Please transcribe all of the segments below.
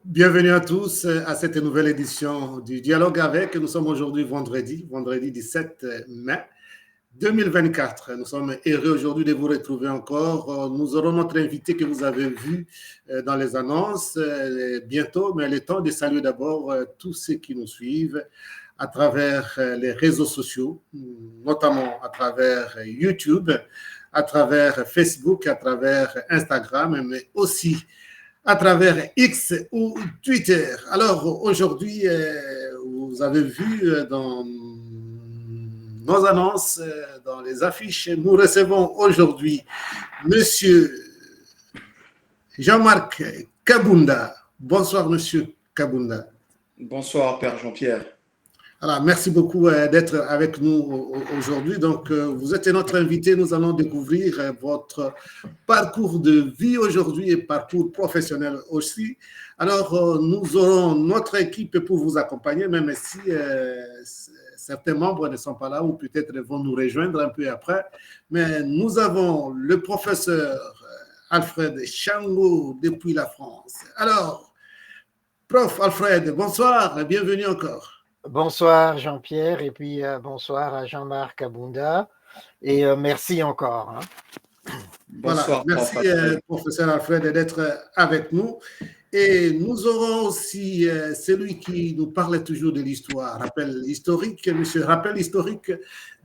Bienvenue à tous à cette nouvelle édition du Dialogue avec. Nous sommes aujourd'hui vendredi 17 mai 2024. Nous sommes heureux aujourd'hui de vous retrouver encore. Nous aurons notre invité que vous avez vu dans les annonces bientôt, mais il est temps de saluer d'abord tous ceux qui nous suivent à travers les réseaux sociaux, notamment à travers YouTube, à travers Facebook, à travers Instagram, mais aussi à travers X ou Twitter. Alors aujourd'hui, vous avez vu dans nos annonces, dans les affiches, nous recevons aujourd'hui Monsieur Jean-Marc Kabunda. Bonsoir Monsieur Kabunda. Bonsoir Père Jean-Pierre. Alors, merci beaucoup d'être avec nous aujourd'hui. Donc, vous êtes notre invité. Nous allons découvrir votre parcours de vie aujourd'hui et parcours professionnel aussi. Alors, nous aurons notre équipe pour vous accompagner, même si certains membres ne sont pas là ou peut-être vont nous rejoindre un peu après. Mais nous avons le professeur Alfred Chango depuis la France. Alors, prof Alfred, bonsoir et bienvenue encore. Bonsoir Jean-Pierre et puis bonsoir à Jean-Marc Kabunda et merci encore. Bonsoir, voilà, merci professeur Alfred d'être avec nous. Et nous aurons aussi celui qui nous parlait toujours de l'histoire, rappel historique, monsieur rappel historique,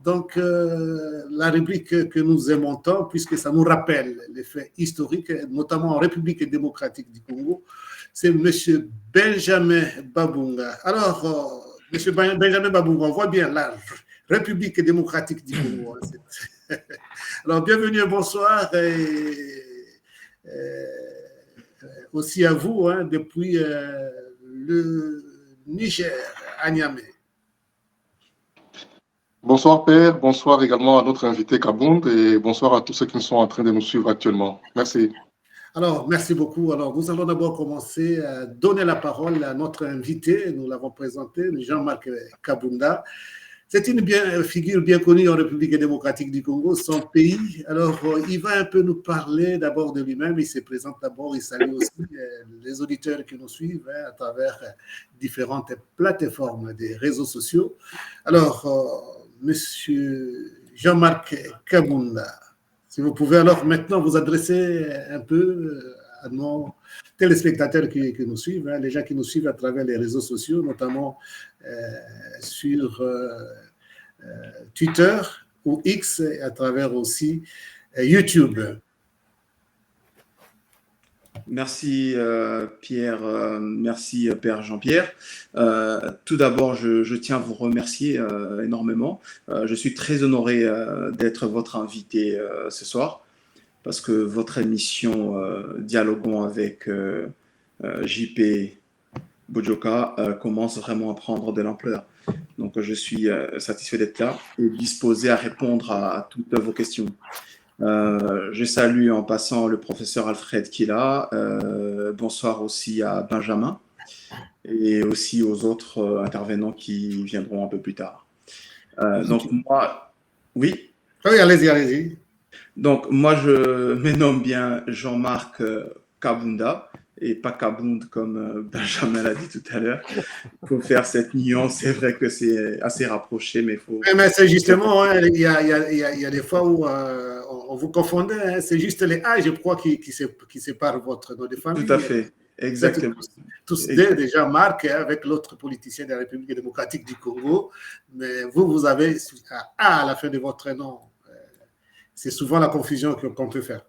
donc la rubrique que nous aimons tant puisque ça nous rappelle les faits historiques, notamment en République démocratique du Congo, c'est monsieur Benjamin Babunga. Alors, monsieur Benjamin Babunga, on voit bien la République démocratique du Congo. Alors, bienvenue et bonsoir. Aussi à vous, depuis le Niger, à Niamey. Bonsoir Père, bonsoir également à notre invité Kabound et bonsoir à tous ceux qui sont en train de nous suivre actuellement. Merci. Alors, merci beaucoup. Alors, nous allons d'abord commencer à donner la parole à notre invité. Nous l'avons présenté, Jean-Marc Kabunda. C'est une figure bien connue en République démocratique du Congo, son pays. Alors, il va un peu nous parler d'abord de lui-même. Il se présente d'abord, il salue aussi les auditeurs qui nous suivent à travers différentes plateformes des réseaux sociaux. Alors, monsieur Jean-Marc Kabunda, si vous pouvez alors maintenant vous adresser un peu à nos téléspectateurs qui nous suivent, les gens qui nous suivent à travers les réseaux sociaux, notamment sur Twitter ou X, et à travers aussi YouTube. Merci Pierre, merci Père Jean-Pierre. Tout d'abord, je tiens à vous remercier énormément. Je suis très honoré d'être votre invité ce soir parce que votre émission Dialoguons avec JP Bojoka commence vraiment à prendre de l'ampleur. Donc, je suis satisfait d'être là et disposé à répondre à toutes vos questions. Je salue en passant le professeur Alfred qui est là. Bonsoir aussi à Benjamin et aussi aux autres intervenants qui viendront un peu plus tard. Donc, moi, oui. Oui, allez-y. Donc, moi, je me nomme bien Jean-Marc Kabunda et pas Kabound comme Benjamin l'a dit tout à l'heure. Il faut faire cette nuance. C'est vrai que c'est assez rapproché, mais il faut... Mais c'est justement, il y a des fois où on vous confondait. C'est juste les A, je crois, qui séparent votre nom de famille. Tout à fait, exactement. Tous déjà Marc avec l'autre politicien de la République démocratique du Congo. Mais vous avez un A à la fin de votre nom. C'est souvent la confusion qu'on peut faire.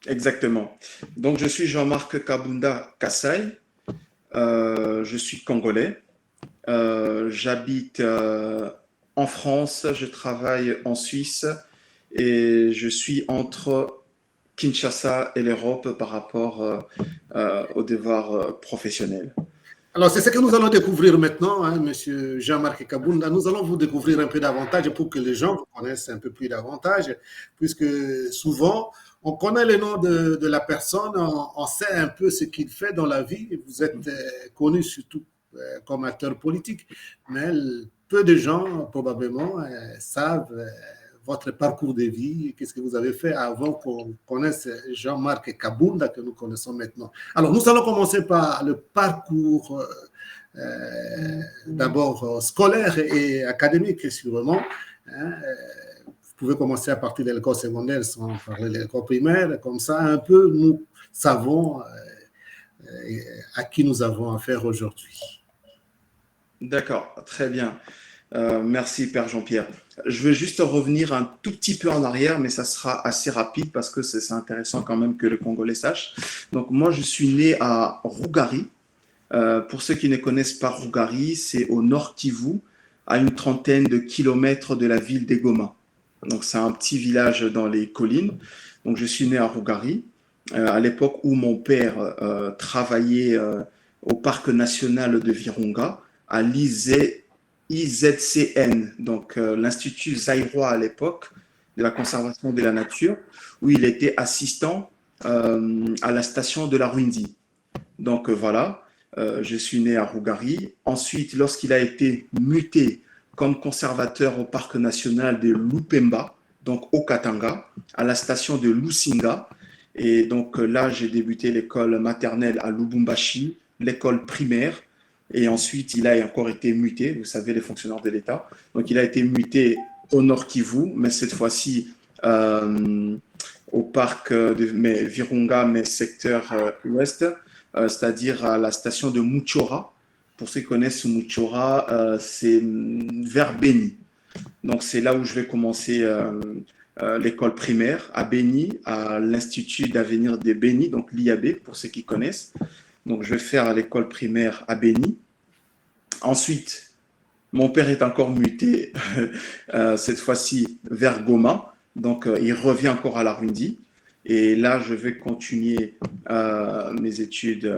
Exactement. Donc, je suis Jean-Marc Kabunda Kassai. Je suis congolais. J'habite en France. Je travaille en Suisse. Et je suis entre Kinshasa et l'Europe par rapport au devoir professionnel. Alors, c'est ce que nous allons découvrir maintenant, monsieur Jean-Marc Kabunda. Nous allons vous découvrir un peu davantage pour que les gens vous connaissent un peu plus davantage, puisque souvent, on connaît le nom de la personne, on sait un peu ce qu'il fait dans la vie. Vous êtes connu surtout comme acteur politique, mais peu de gens, probablement, savent votre parcours de vie, qu'est-ce que vous avez fait avant qu'on connaisse Jean-Marc Kabounda que nous connaissons maintenant. Alors, nous allons commencer par le parcours d'abord scolaire et académique, sûrement. Vous pouvez commencer à partir de l'école secondaire sans parler de l'école primaire. Comme ça, un peu, nous savons à qui nous avons affaire aujourd'hui. D'accord, très bien. Merci, Père Jean-Pierre. Je veux juste revenir un tout petit peu en arrière, mais ça sera assez rapide parce que c'est intéressant quand même que le Congolais sache. Donc, moi, je suis né à Rougari. Pour ceux qui ne connaissent pas Rougari, c'est au nord Kivu, à une trentaine de kilomètres de la ville d'Egoma. Donc, c'est un petit village dans les collines. Donc, je suis né à Rougari, à l'époque où mon père travaillait au parc national de Virunga, à l'IZCN, donc l'Institut zaïrois à l'époque de la conservation de la nature, où il était assistant à la station de la Ruindi. Donc voilà, je suis né à Rougari. Ensuite, lorsqu'il a été muté comme conservateur au parc national de Lupemba, donc au Katanga, à la station de Lusinga. Et donc là, j'ai débuté l'école maternelle à Lubumbashi, l'école primaire. Et ensuite, il a encore été muté, vous savez, les fonctionnaires de l'État. Donc, il a été muté au Nord Kivu, mais cette fois-ci au parc de Virunga, mais secteur ouest, c'est-à-dire à la station de Muchora. Pour ceux qui connaissent Muchora, c'est vers Beni. Donc, c'est là où je vais commencer l'école primaire, à Beni, à l'Institut d'avenir de Beni, donc l'IAB, pour ceux qui connaissent. Donc, je vais faire l'école primaire à Beni. Ensuite, mon père est encore muté, cette fois-ci vers Goma. Donc, il revient encore à la Rundi. Et là, je vais continuer mes études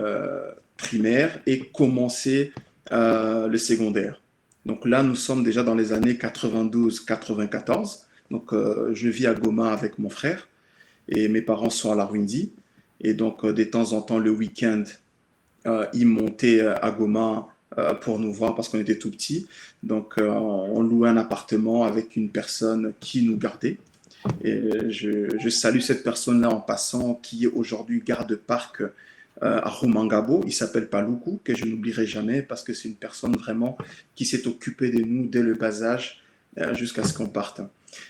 primaires et commencer le secondaire. Donc là, nous sommes déjà dans les années 92-94. Donc, je vis à Goma avec mon frère et mes parents sont à la Rundi. Et donc, de temps en temps, le week-end, ils montaient à Goma pour nous voir parce qu'on était tout petits. Donc, on louait un appartement avec une personne qui nous gardait. Et je salue cette personne-là en passant, qui est aujourd'hui garde-parc à Rumangabo. Il s'appelle Paluku, que je n'oublierai jamais parce que c'est une personne vraiment qui s'est occupée de nous dès le bas âge jusqu'à ce qu'on parte.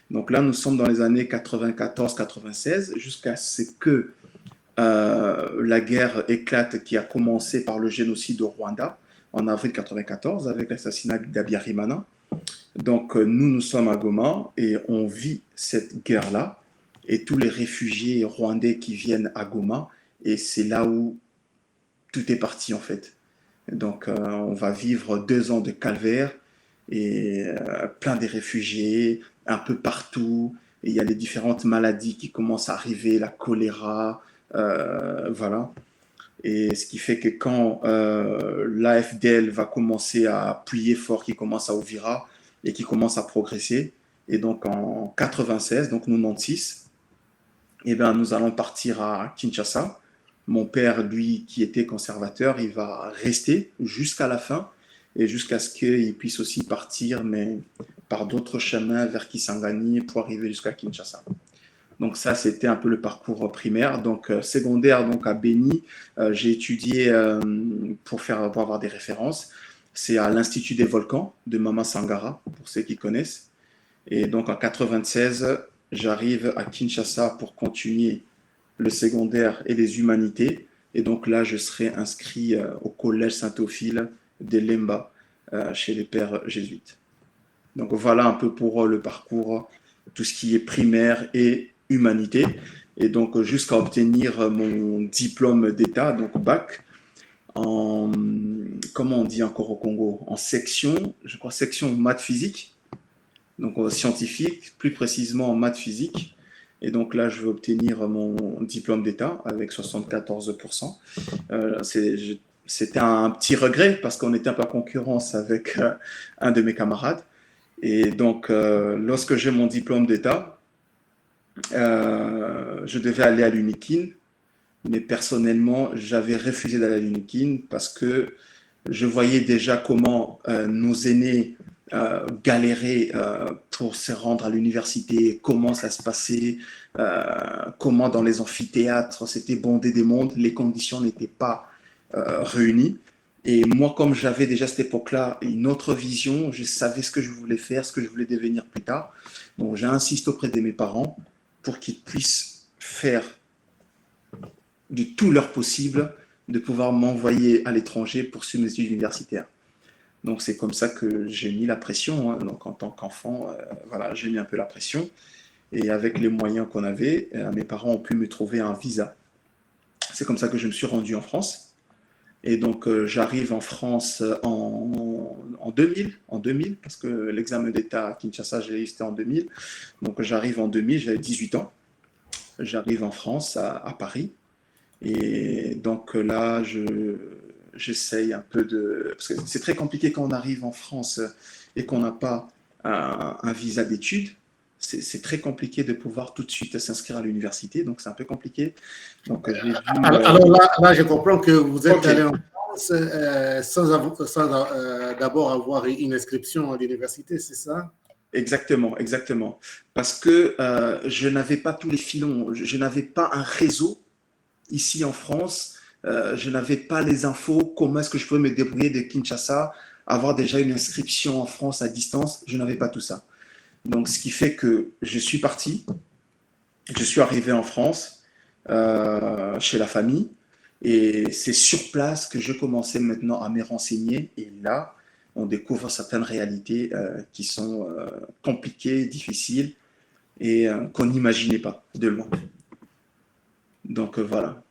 Donc là, nous sommes dans les années 94-96 jusqu'à ce que la guerre éclate qui a commencé par le génocide au Rwanda en avril 94 avec l'assassinat d'Habyarimana. Donc nous sommes à Goma et on vit cette guerre-là et tous les réfugiés rwandais qui viennent à Goma et c'est là où tout est parti en fait. Donc on va vivre 2 ans de calvaire et plein de réfugiés un peu partout. Et il y a les différentes maladies qui commencent à arriver, la choléra, voilà. Et ce qui fait que quand l'AFDL va commencer à appuyer fort, qui commence à Ouvira et qui commence à progresser, et donc en 96, donc 96, eh bien, nous allons partir à Kinshasa. Mon père, lui, qui était conservateur, il va rester jusqu'à la fin et jusqu'à ce qu'il puisse aussi partir, mais par d'autres chemins vers Kisangani pour arriver jusqu'à Kinshasa. Donc ça, c'était un peu le parcours primaire. Donc secondaire, donc à Beni, j'ai étudié pour avoir des références. C'est à l'Institut des volcans de Mama Sangara, pour ceux qui connaissent. Et donc en 96, j'arrive à Kinshasa pour continuer le secondaire et les humanités. Et donc là, je serai inscrit au collège Saint-Ophile de Lemba, chez les pères jésuites. Donc voilà un peu pour le parcours, tout ce qui est primaire et humanité, et donc jusqu'à obtenir mon diplôme d'État, donc bac, en, comment on dit encore au Congo, en section, je crois section maths physique, donc scientifique, plus précisément en maths physique, et donc là je vais obtenir mon diplôme d'État avec 74%. C'était un petit regret parce qu'on était un peu en concurrence avec un de mes camarades, et donc lorsque j'ai mon diplôme d'État, je devais aller à l'UNIKIN, mais personnellement, j'avais refusé d'aller à l'UNIKIN parce que je voyais déjà comment nos aînés galéré pour se rendre à l'université, comment ça se passait, comment dans les amphithéâtres c'était bondé des mondes, les conditions n'étaient pas réunies. Et moi, comme j'avais déjà à cette époque-là une autre vision, je savais ce que je voulais faire, ce que je voulais devenir plus tard. Donc j'ai insisté auprès de mes parents pour qu'ils puissent faire du tout leur possible de pouvoir m'envoyer à l'étranger pour suivre mes études universitaires. Donc c'est comme ça que j'ai mis la pression. Hein. Donc en tant qu'enfant, voilà, j'ai mis un peu la pression. Et avec les moyens qu'on avait, mes parents ont pu me trouver un visa. C'est comme ça que je me suis rendu en France. Et donc j'arrive en France en 2000, parce que l'examen d'État à Kinshasa, c'était en 2000. Donc j'arrive en 2000, j'avais 18 ans. J'arrive en France, à Paris. Et donc là, j'essaye un peu de... Parce que c'est très compliqué quand on arrive en France et qu'on n'a pas un visa d'études. C'est très compliqué de pouvoir tout de suite s'inscrire à l'université, donc c'est un peu compliqué. Donc, j'ai vu, alors là, je comprends que vous êtes Ok. allé en France sans d'abord avoir une inscription à l'université, c'est ça? Exactement, exactement. Parce que je n'avais pas tous les filons, je n'avais pas un réseau ici en France, je n'avais pas les infos, comment est-ce que je pouvais me débrouiller de Kinshasa, avoir déjà une inscription en France à distance, je n'avais pas tout ça. Donc, ce qui fait que je suis parti, je suis arrivé en France, chez la famille, et c'est sur place que je commençais maintenant à me renseigner, et là, on découvre certaines réalités qui sont compliquées, difficiles, et qu'on n'imaginait pas de loin. Donc, voilà.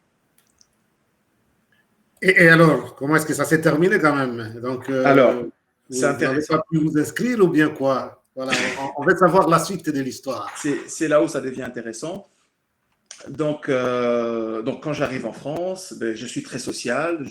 Et alors, comment est-ce que ça s'est terminé quand même? Donc, Alors, c'est vous n'avez intéressant. pas pu vous inscrire ou bien quoi? Voilà, on veut savoir la suite de l'histoire. C'est là où ça devient intéressant. Donc quand j'arrive en France, ben, je suis très social.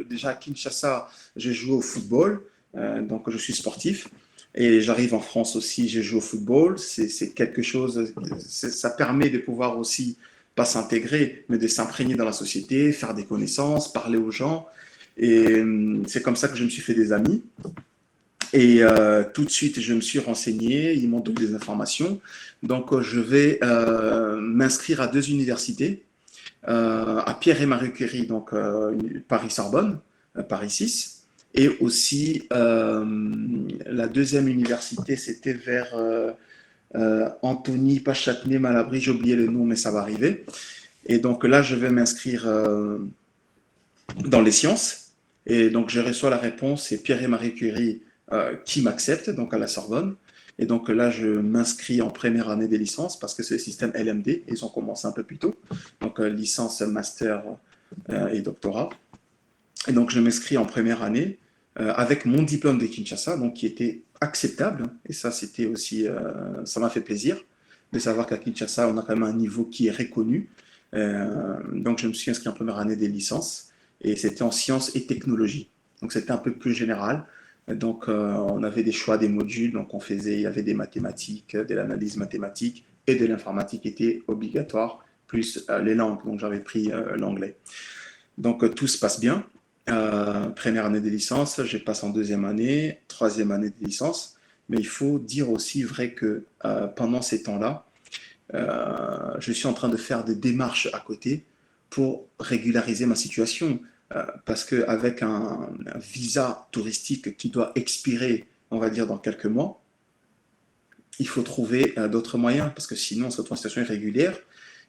Déjà à Kinshasa, je joue au football, donc je suis sportif. Et j'arrive en France aussi, je joue au football. C'est quelque chose, ça permet de pouvoir aussi pas s'intégrer, mais de s'imprégner dans la société, faire des connaissances, parler aux gens. Et c'est comme ça que je me suis fait des amis. Et tout de suite, je me suis renseigné, ils m'ont donné des informations. Donc, je vais m'inscrire à 2 universités, à Pierre et Marie Curie, donc Paris-Sorbonne, Paris 6, et aussi la deuxième université, c'était vers Antony, pas Châtenay-Malabry, j'ai oublié le nom, mais ça va arriver. Et donc là, je vais m'inscrire dans les sciences. Et donc, je reçois la réponse, c'est Pierre et Marie Curie qui m'accepte, donc à la Sorbonne. Et donc là, je m'inscris en première année des licences parce que c'est le système LMD. Ils ont commencé un peu plus tôt. Donc licence, master et doctorat. Et donc je m'inscris en première année avec mon diplôme de Kinshasa, donc qui était acceptable. Et ça, c'était aussi, ça m'a fait plaisir de savoir qu'à Kinshasa, on a quand même un niveau qui est reconnu. Donc je me suis inscrit en première année des licences et c'était en sciences et technologies. Donc c'était un peu plus général. Donc, on avait des choix des modules, donc il y avait des mathématiques, de l'analyse mathématique et de l'informatique qui était obligatoire, plus les langues. Donc, j'avais pris l'anglais. Donc, tout se passe bien. Première année de licence, je passe en deuxième année, troisième année de licence. Mais il faut dire aussi vrai que pendant ces temps-là, je suis en train de faire des démarches à côté pour régulariser ma situation. Parce qu'avec un visa touristique qui doit expirer, on va dire, dans quelques mois, il faut trouver d'autres moyens, parce que sinon, on se retrouve en situation irrégulière,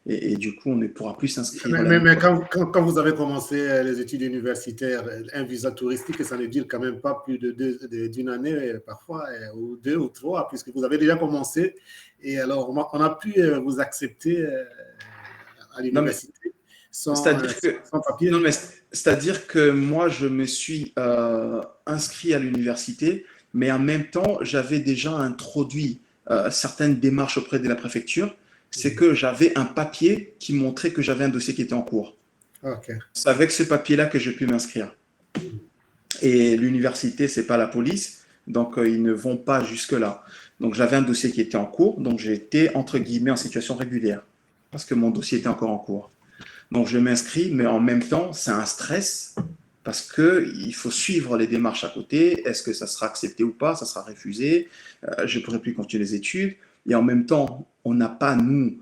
et du coup, on ne pourra plus s'inscrire l'année Mais prochaine. quand vous avez commencé les études universitaires, un visa touristique, ça ne dure quand même pas plus d'une année, parfois, ou 2 ou 3, puisque vous avez déjà commencé. Et alors, on a pu vous accepter à Non, mais l'université c'est-à-dire que, sans non, papier. mais c'est-à-dire que moi, je me suis inscrit à l'université, mais en même temps, j'avais déjà introduit certaines démarches auprès de la préfecture. C'est que j'avais un papier qui montrait que j'avais un dossier qui était en cours. OK. C'est avec ce papier-là que j'ai pu m'inscrire. Et l'université, c'est pas la police, donc ils ne vont pas jusque-là. Donc j'avais un dossier qui était en cours, donc j'étais entre guillemets en situation régulière, parce que mon dossier était encore en cours. Donc je m'inscris, mais en même temps, c'est un stress parce qu'il faut suivre les démarches à côté. Est-ce que ça sera accepté ou pas? Ça sera refusé? Je ne pourrai plus continuer les études. Et en même temps, on n'a pas, nous,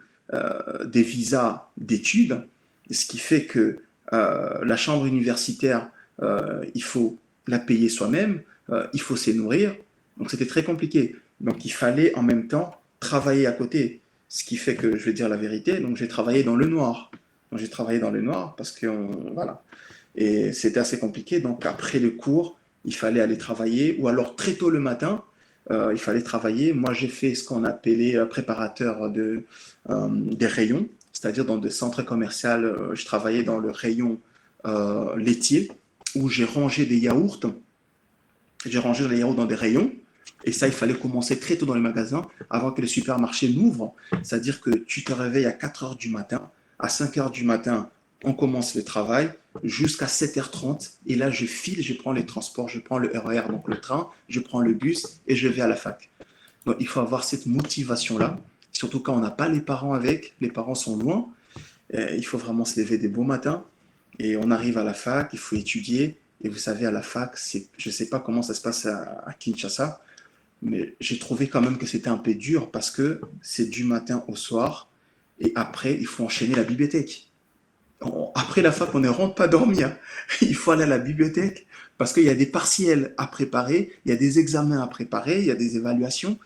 des visas d'études, ce qui fait que la chambre universitaire, il faut la payer soi-même, il faut s'y nourrir. Donc, c'était très compliqué. Donc, il fallait en même temps travailler à côté. Ce qui fait que, je vais dire la vérité, donc j'ai travaillé dans le noir. Donc, j'ai travaillé dans le noir parce que, voilà. Et c'était assez compliqué. Donc, après le cours, il fallait aller travailler, ou alors très tôt le matin, il fallait travailler. Moi, j'ai fait ce qu'on appelait préparateur des rayons, c'est-à-dire dans des centres commerciaux. Je travaillais dans le rayon laitier, où j'ai rangé des yaourts. J'ai rangé les yaourts dans des rayons. Et ça, il fallait commencer très tôt dans les magasins avant que les supermarchés n'ouvrent. C'est-à-dire que tu te réveilles à 4 heures du matin. À 5 heures du matin, on commence le travail jusqu'à 7h30. Et là, je file, je prends les transports, je prends le RER, donc le train, je prends le bus et je vais à la fac. Donc, il faut avoir cette motivation-là, surtout quand on n'a pas les parents avec. Les parents sont loin. Il faut vraiment se lever des beaux matins. Et on arrive à la fac, il faut étudier. Et vous savez, à la fac, je ne sais pas comment ça se passe à Kinshasa, mais j'ai trouvé quand même que c'était un peu dur parce que c'est du matin au soir et après, il faut enchaîner la bibliothèque. Après la fac, on ne rentre pas dormir. Il faut aller à la bibliothèque parce qu'il y a des partiels à préparer, il y a des examens à préparer, il y a des évaluations.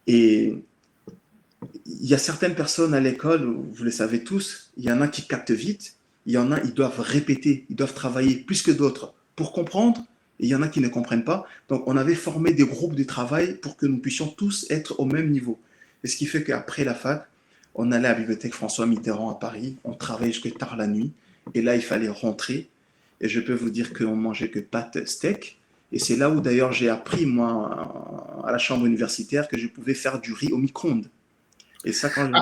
Et il y a certaines personnes à l'école, vous le savez tous, il y en a qui captent vite, il y en a, ils doivent répéter, ils doivent travailler plus que d'autres pour comprendre. Et il y en a qui ne comprennent pas. Donc, on avait formé des groupes de travail pour que nous puissions tous être au même niveau. Et ce qui fait qu'après la fac, on allait à la bibliothèque François Mitterrand à Paris, on travaillait jusqu'à tard la nuit, et là, il fallait rentrer. Et je peux vous dire qu'on mangeait que pâtes, steak. Et c'est là où d'ailleurs j'ai appris, moi, à la chambre universitaire, que je pouvais faire du riz au micro-ondes. Et ça, quand je...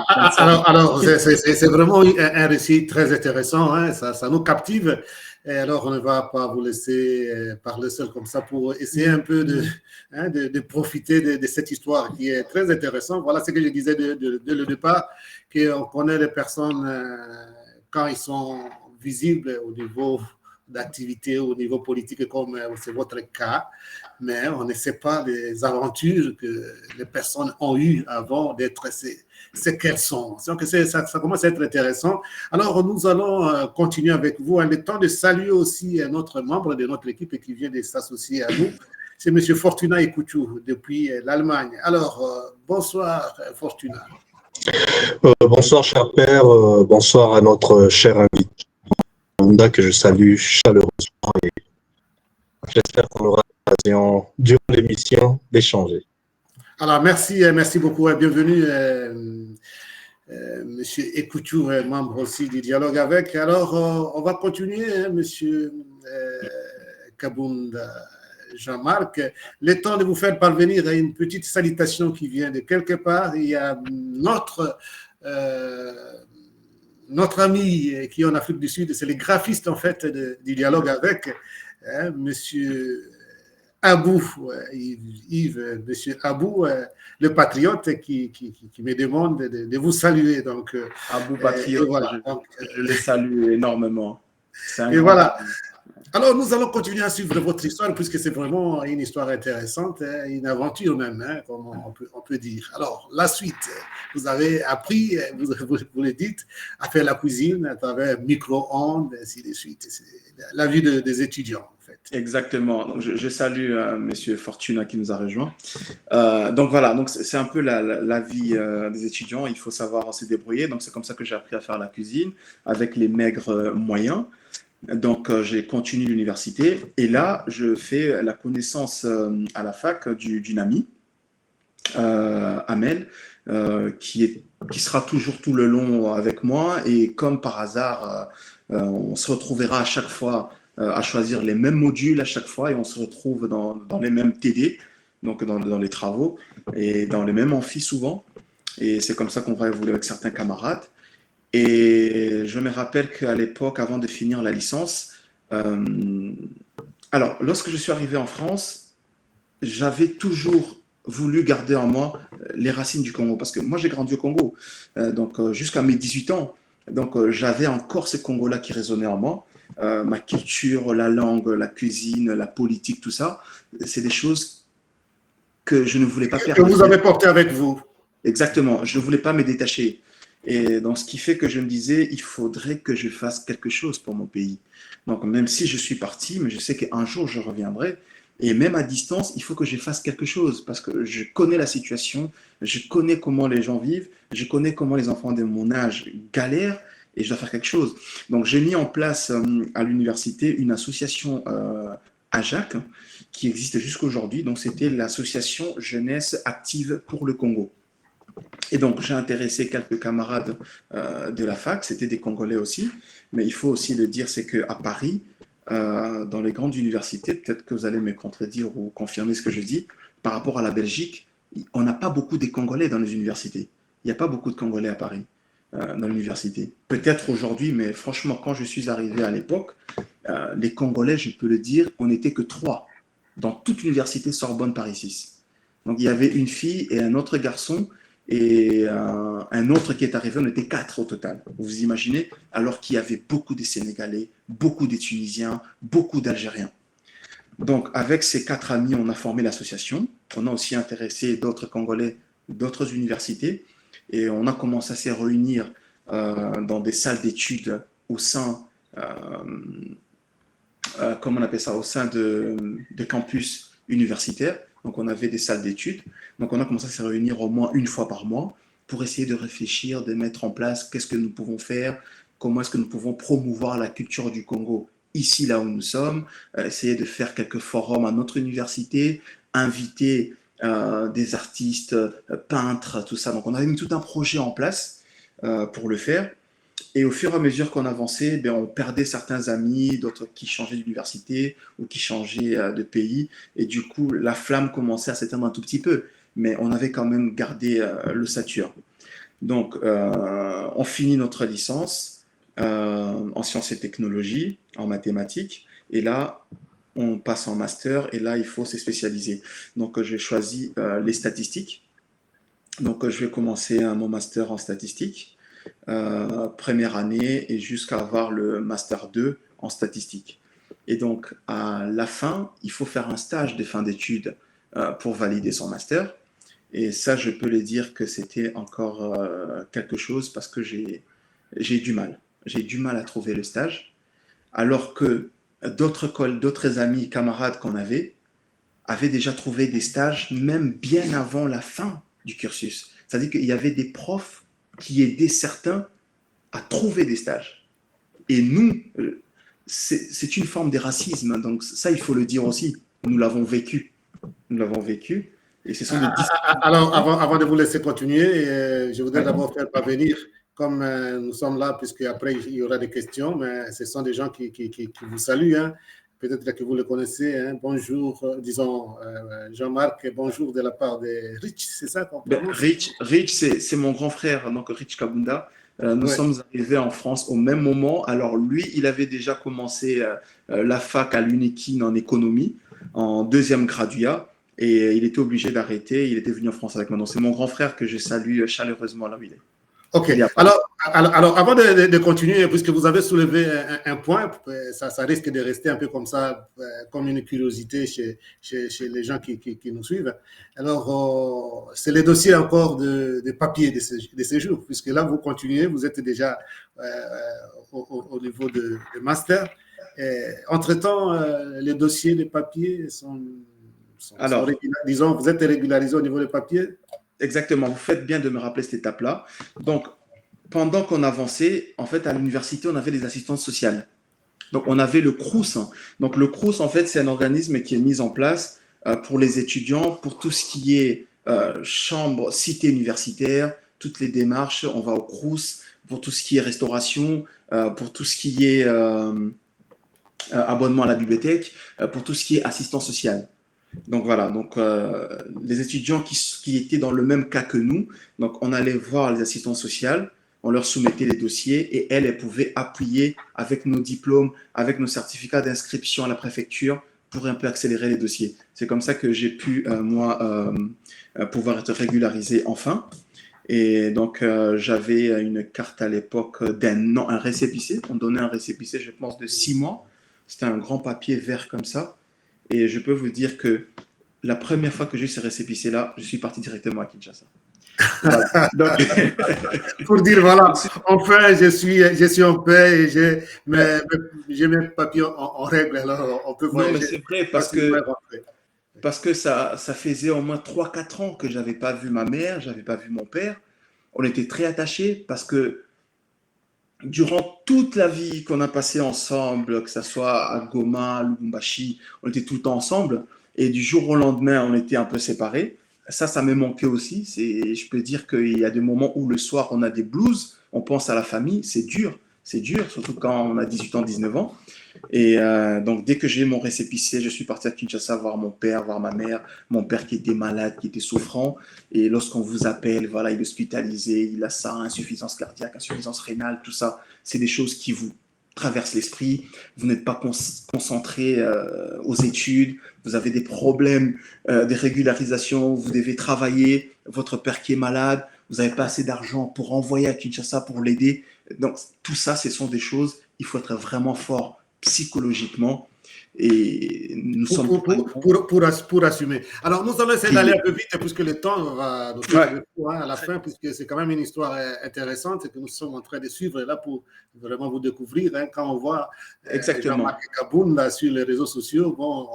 Alors c'est vraiment un récit très intéressant, hein, ça nous captive. Et alors, on ne va pas vous laisser parler seul comme ça pour essayer un peu de profiter de cette histoire qui est très intéressante. Voilà ce que je disais dès le départ, qu'on connaît les personnes quand ils sont visibles au niveau d'activité, au niveau politique, comme c'est votre cas, mais on ne sait pas les aventures que les personnes ont eues avant d'être ce qu'elles sont. Donc, ça commence à être intéressant. Alors, nous allons continuer avec vous. Le temps de saluer aussi notre membre de notre équipe qui vient de s'associer à nous. C'est M. Fortuna Ekuchu depuis l'Allemagne. Alors, bonsoir Fortuna. Bonsoir cher père, bonsoir à notre cher invité, que je salue chaleureusement et j'espère qu'on aura l'occasion durant l'émission d'échanger. Alors, merci beaucoup et bienvenue, Monsieur Ekuchu, membre aussi du Dialogue avec. Alors, on va continuer, Monsieur Kabounda Jean-Marc. Le temps de vous faire parvenir à une petite salutation qui vient de quelque part. Il y a notre ami qui est en Afrique du Sud, c'est le graphiste en fait du Dialogue avec, Monsieur Abou, Yves, Monsieur Abou, le patriote qui me demande de vous saluer. Donc, Abou Patriote, voilà. Je les salue énormément. Et voilà. Alors, nous allons continuer à suivre votre histoire puisque c'est vraiment une histoire intéressante, une aventure même, comme on peut dire. Alors, la suite, vous avez appris, vous le dites, à faire la cuisine à travers micro-ondes, ainsi de suite. C'est la vie des étudiants, en fait. Exactement. Donc, je salue Monsieur Fortuna qui nous a rejoints. Donc, voilà, donc c'est un peu la vie des étudiants. Il faut savoir se débrouiller. Donc, c'est comme ça que j'ai appris à faire la cuisine avec les maigres moyens. Donc, j'ai continué l'université et là, je fais la connaissance à la fac d'une amie, Amel, qui sera toujours tout le long avec moi. Et comme par hasard, on se retrouvera à chaque fois à choisir les mêmes modules à chaque fois et on se retrouve dans les mêmes TD, donc dans les travaux et dans les mêmes amphis souvent. Et c'est comme ça qu'on va évoluer avec certains camarades. Et je me rappelle qu'à l'époque, avant de finir la licence, alors, lorsque je suis arrivé en France, j'avais toujours voulu garder en moi les racines du Congo, parce que moi, j'ai grandi au Congo, donc jusqu'à mes 18 ans. Donc, j'avais encore ce Congo-là qui résonnait en moi. ma culture, la langue, la cuisine, la politique, tout ça, c'est des choses que je ne voulais pas Que perdre. vous avez porté avec vous. Exactement, je ne voulais pas me détacher. Et donc, ce qui fait que je me disais, il faudrait que je fasse quelque chose pour mon pays. Donc, même si je suis parti, mais je sais qu'un jour, je reviendrai. Et même à distance, il faut que je fasse quelque chose parce que je connais la situation, je connais comment les gens vivent, je connais comment les enfants de mon âge galèrent et je dois faire quelque chose. Donc, j'ai mis en place à l'université une association AJAC qui existe jusqu'aujourd'hui. Donc, c'était l'association Jeunesse Active pour le Congo. Et donc, j'ai intéressé quelques camarades de la fac, c'était des Congolais aussi, mais il faut aussi le dire, c'est qu'à Paris, dans les grandes universités, peut-être que vous allez me contredire ou confirmer ce que je dis, par rapport à la Belgique, on n'a pas beaucoup de Congolais dans les universités. Il n'y a pas beaucoup de Congolais à Paris, dans l'université. Peut-être aujourd'hui, mais franchement, quand je suis arrivé à l'époque, les Congolais, je peux le dire, on n'était que 3 dans toute l'université Sorbonne Paris 6. Donc, il y avait une fille et un autre garçon, et un autre qui est arrivé, on était 4 au total. Vous imaginez? Alors qu'il y avait beaucoup de Sénégalais, beaucoup de Tunisiens, beaucoup d'Algériens. Donc, avec ces 4 amis, on a formé l'association. On a aussi intéressé d'autres Congolais, d'autres universités. Et on a commencé à se réunir dans des salles d'études au sein, comment on appelle ça, au sein de campus universitaires. Donc, on avait des salles d'études. Donc, on a commencé à se réunir au moins une fois par mois pour essayer de réfléchir, de mettre en place qu'est-ce que nous pouvons faire, comment est-ce que nous pouvons promouvoir la culture du Congo ici, là où nous sommes, essayer de faire quelques forums à notre université, inviter des artistes, peintres, tout ça. Donc, on avait mis tout un projet en place pour le faire. Et au fur et à mesure qu'on avançait, ben, on perdait certains amis, d'autres qui changeaient d'université ou qui changeaient de pays. Et du coup, la flamme commençait à s'éteindre un tout petit peu. Mais on avait quand même gardé l'ossature. Donc, on finit notre licence en sciences et technologies, en mathématiques. Et là, on passe en master. Et là, il faut se spécialiser. Donc, j'ai choisi les statistiques. Donc, je vais commencer mon master en statistiques. Première année et jusqu'à avoir le Master 2 en statistique. Et donc, à la fin, il faut faire un stage de fin d'études pour valider son Master. Et ça, je peux le dire que c'était encore quelque chose parce que j'ai du mal. J'ai du mal à trouver le stage. Alors que d'autres amis, camarades qu'on avait, avaient déjà trouvé des stages même bien avant la fin du cursus. C'est-à-dire qu'il y avait des profs qui aidaient certains à trouver des stages. Et nous, c'est une forme de racisme. Donc ça, il faut le dire aussi. Nous l'avons vécu. Nous l'avons vécu. Et ce sont des Alors, avant de vous laisser continuer, je voudrais d'abord faire parvenir, comme nous sommes là, puisque après il y aura des questions, mais ce sont des gens qui vous saluent. Hein. Peut-être que vous le connaissez. Hein. Bonjour, disons Jean-Marc, bonjour de la part de Rich, c'est ça qu'on prononce? Rich c'est mon grand frère, donc Rich Kabunda. Nous sommes arrivés en France au même moment. Alors lui, il avait déjà commencé la fac à l'UNIKIN en économie, en 2e graduat, et il était obligé d'arrêter. Il était venu en France avec moi. Donc c'est mon grand frère que je salue chaleureusement là où il est. Ok. Alors, avant de continuer, puisque vous avez soulevé un point, ça risque de rester un peu comme ça, comme une curiosité chez les gens qui nous suivent. Alors, c'est le dossier encore de papier de séjour, puisque là, vous continuez, vous êtes déjà au niveau de master. Entre-temps, les dossiers de papier sont disons, vous êtes régularisé au niveau des papiers? Exactement, vous faites bien de me rappeler cette étape-là. Donc, pendant qu'on avançait, en fait, à l'université, on avait des assistantes sociales. Donc, on avait le CROUS. Donc, le CROUS, en fait, c'est un organisme qui est mis en place pour les étudiants, pour tout ce qui est chambre, cité universitaire, toutes les démarches, on va au CROUS, pour tout ce qui est restauration, pour tout ce qui est abonnement à la bibliothèque, pour tout ce qui est assistance sociale. Donc voilà, les étudiants qui étaient dans le même cas que nous, donc on allait voir les assistantes sociales, on leur soumettait les dossiers et elles pouvaient appuyer avec nos diplômes, avec nos certificats d'inscription à la préfecture pour un peu accélérer les dossiers. C'est comme ça que j'ai pu, moi, pouvoir être régularisé enfin. Et donc, j'avais une carte à l'époque un récépissé. On donnait un récépissé, je pense, de 6 mois. C'était un grand papier vert comme ça. Et je peux vous dire que la première fois que j'ai eu ce récépissé-là, je suis parti directement à Kinshasa. Voilà. Donc, Pour dire, voilà, enfin, je suis en paix et j'ai mes papiers en règle, alors on peut non, mais voyager c'est vrai facilement et rentrer. parce que ça faisait au moins 3-4 ans que j'avais pas vu ma mère, j'avais pas vu mon père. On était très attachés parce que durant toute la vie qu'on a passée ensemble, que ce soit à Goma, à Lubumbashi, on était tout le temps ensemble. Et du jour au lendemain, on était un peu séparés. Ça me manquait aussi. Je peux dire qu'il y a des moments où le soir, on a des blues, on pense à la famille. C'est dur, surtout quand on a 18 ans, 19 ans. Et donc, dès que j'ai eu mon récépissé, je suis parti à Kinshasa voir mon père, voir ma mère, mon père qui était malade, qui était souffrant. Et lorsqu'on vous appelle, voilà, il est hospitalisé, il a ça, insuffisance cardiaque, insuffisance rénale, tout ça, c'est des choses qui vous traversent l'esprit. Vous n'êtes pas concentré aux études, vous avez des problèmes de régularisation, vous devez travailler, votre père qui est malade, vous n'avez pas assez d'argent pour envoyer à Kinshasa pour l'aider. Donc, tout ça, ce sont des choses, il faut être vraiment fort psychologiquement et nous sommes pour assumer. Alors, nous allons essayer d'aller un peu vite puisque le temps va nous faire à la fin, puisque c'est quand même une histoire intéressante que nous sommes en train de suivre là pour vraiment vous découvrir. Hein, quand on voit Jean-Marc Kaboun là, sur les réseaux sociaux, bon,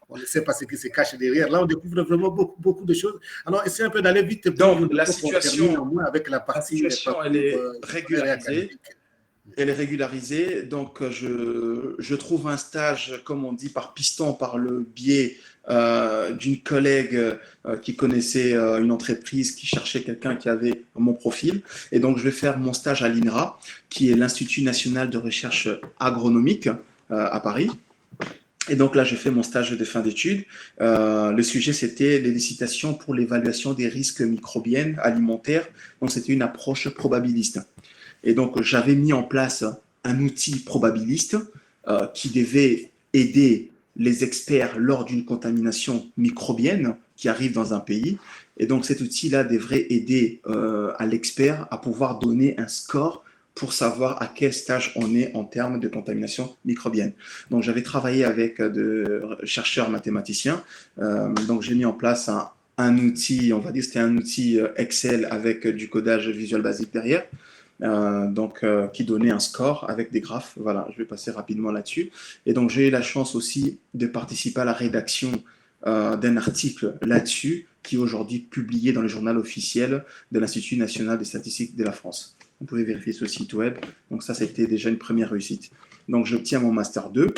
on ne sait pas ce qui se cache derrière. Là, on découvre vraiment beaucoup de choses. Alors, essayez un peu d'aller vite. Donc, la situation, avec la partie, elle est régularisée. Elle est régularisée, donc je trouve un stage, comme on dit, par piston, par le biais d'une collègue qui connaissait une entreprise qui cherchait quelqu'un qui avait mon profil. Et donc, je vais faire mon stage à l'INRA, qui est l'Institut national de recherche agronomique à Paris. Et donc là, j'ai fait mon stage de fin d'études. Le sujet, c'était les licitations pour l'évaluation des risques microbiens alimentaires. Donc, c'était une approche probabiliste. Et donc, j'avais mis en place un outil probabiliste qui devait aider les experts lors d'une contamination microbienne qui arrive dans un pays. Et donc, cet outil-là devrait aider à l'expert à pouvoir donner un score pour savoir à quel stage on est en termes de contamination microbienne. Donc, j'avais travaillé avec de chercheurs mathématiciens. Donc, j'ai mis en place un outil, on va dire c'était un outil Excel avec du codage visual basique derrière. Qui donnait un score avec des graphes. Voilà, je vais passer rapidement là-dessus. Et donc, j'ai eu la chance aussi de participer à la rédaction d'un article là-dessus qui est aujourd'hui publié dans le journal officiel de l'Institut national des statistiques de la France. Vous pouvez vérifier ce site web. Donc, ça, c'était déjà une première réussite. Donc, j'obtiens mon Master 2.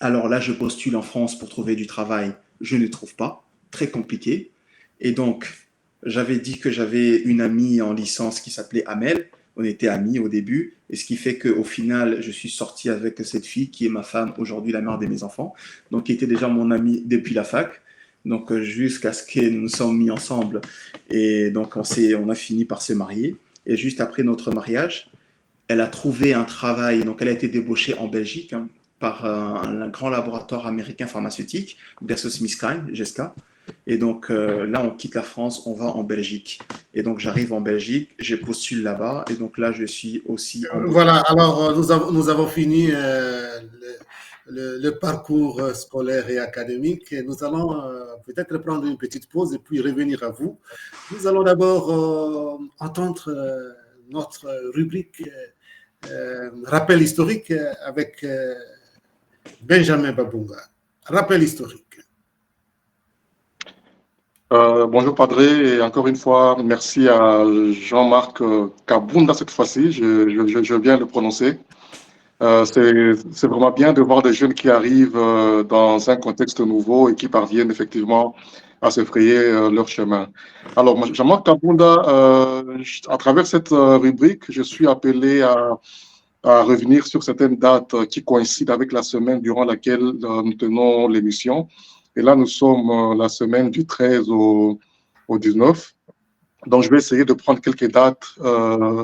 Alors là, je postule en France pour trouver du travail. Je ne trouve pas. Très compliqué. Et donc, j'avais dit que j'avais une amie en licence qui s'appelait Amel. On était amis au début. Et ce qui fait qu'au final, je suis sorti avec cette fille qui est ma femme aujourd'hui, la mère de mes enfants. Donc, qui était déjà mon amie depuis la fac. Donc, jusqu'à ce que nous nous sommes mis ensemble. Et donc, on a fini par se marier. Et juste après notre mariage, elle a trouvé un travail. Donc, elle a été débauchée en Belgique par un grand laboratoire américain pharmaceutique, GlaxoSmithKline, GSK. Et donc là, on quitte la France, on va en Belgique. Et donc, j'arrive en Belgique, je postule là-bas. Et donc là, je suis aussi... Voilà, alors nous avons fini le parcours scolaire et académique. Et nous allons peut-être prendre une petite pause et puis revenir à vous. Nous allons d'abord entendre notre rubrique rappel historique avec Benjamin Babunga. Rappel historique. Bonjour Padré, et encore une fois, merci à Jean-Marc Kabounda cette fois-ci, je viens de le prononcer. C'est vraiment bien de voir des jeunes qui arrivent dans un contexte nouveau et qui parviennent effectivement à se frayer leur chemin. Alors, Jean-Marc Kabounda, à travers cette rubrique, je suis appelé à revenir sur certaines dates qui coïncident avec la semaine durant laquelle nous tenons l'émission. Et là, nous sommes la semaine du 13 au 19. Donc, je vais essayer de prendre quelques dates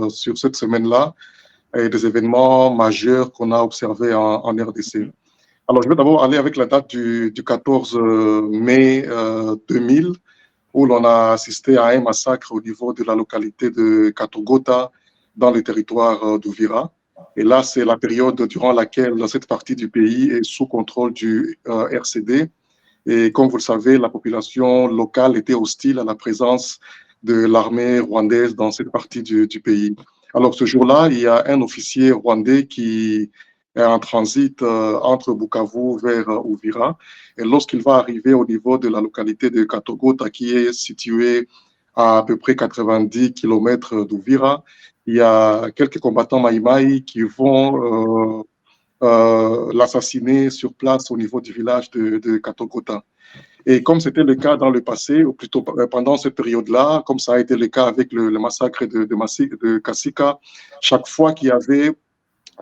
sur cette semaine-là et des événements majeurs qu'on a observés en RDC. Alors, je vais d'abord aller avec la date du 14 mai 2000. où l'on a assisté à un massacre au niveau de la localité de Katogota, dans le territoire d'Ouvira. Et là, c'est la période durant laquelle cette partie du pays est sous contrôle du RCD. Et comme vous le savez, la population locale était hostile à la présence de l'armée rwandaise dans cette partie du pays. Alors, ce jour-là, il y a un officier rwandais qui est en transit entre Bukavu vers Uvira. Et lorsqu'il va arriver au niveau de la localité de Katogota, qui est située à peu près 90 km d'Uvira, il y a quelques combattants Maïmaï qui vont l'assassiner sur place au niveau du village de Katogota. Et comme c'était le cas dans le passé, ou plutôt pendant cette période-là, comme ça a été le cas avec le massacre de Kasika, chaque fois qu'il y avait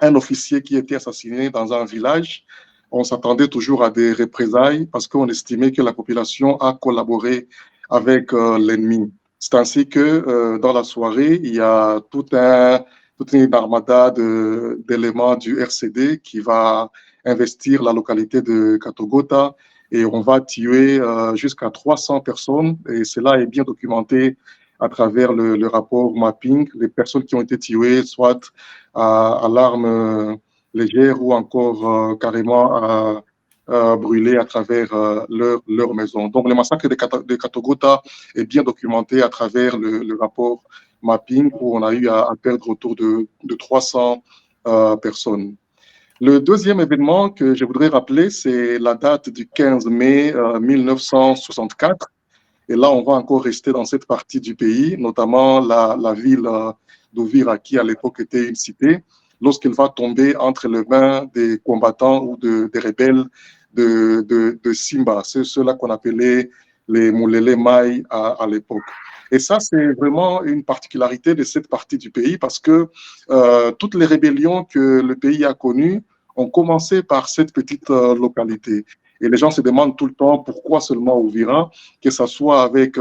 un officier qui était assassiné dans un village, on s'attendait toujours à des représailles parce qu'on estimait que la population a collaboré avec l'ennemi. C'est ainsi que dans la soirée, il y a toute une armada d'éléments du RCD qui va investir la localité de Katogota et on va tuer jusqu'à 300 personnes et cela est bien documenté à travers le rapport mapping, les personnes qui ont été tuées, soit à l'arme légère ou encore carrément brûlées à travers leur maison. Donc le massacre de Katogota est bien documenté à travers le rapport mapping où on a eu à perdre autour de 300 personnes. Le deuxième événement que je voudrais rappeler, c'est la date du 15 mai 1964. Et là, on va encore rester dans cette partie du pays, notamment la ville d'Uvira, qui à l'époque était une cité, lorsqu'il va tomber entre les mains des combattants ou des rebelles de Simba. C'est ceux-là qu'on appelait les Moulele Mai à l'époque. Et ça, c'est vraiment une particularité de cette partie du pays parce que toutes les rébellions que le pays a connues ont commencé par cette petite localité. Et les gens se demandent tout le temps pourquoi seulement Uvira, que ce soit avec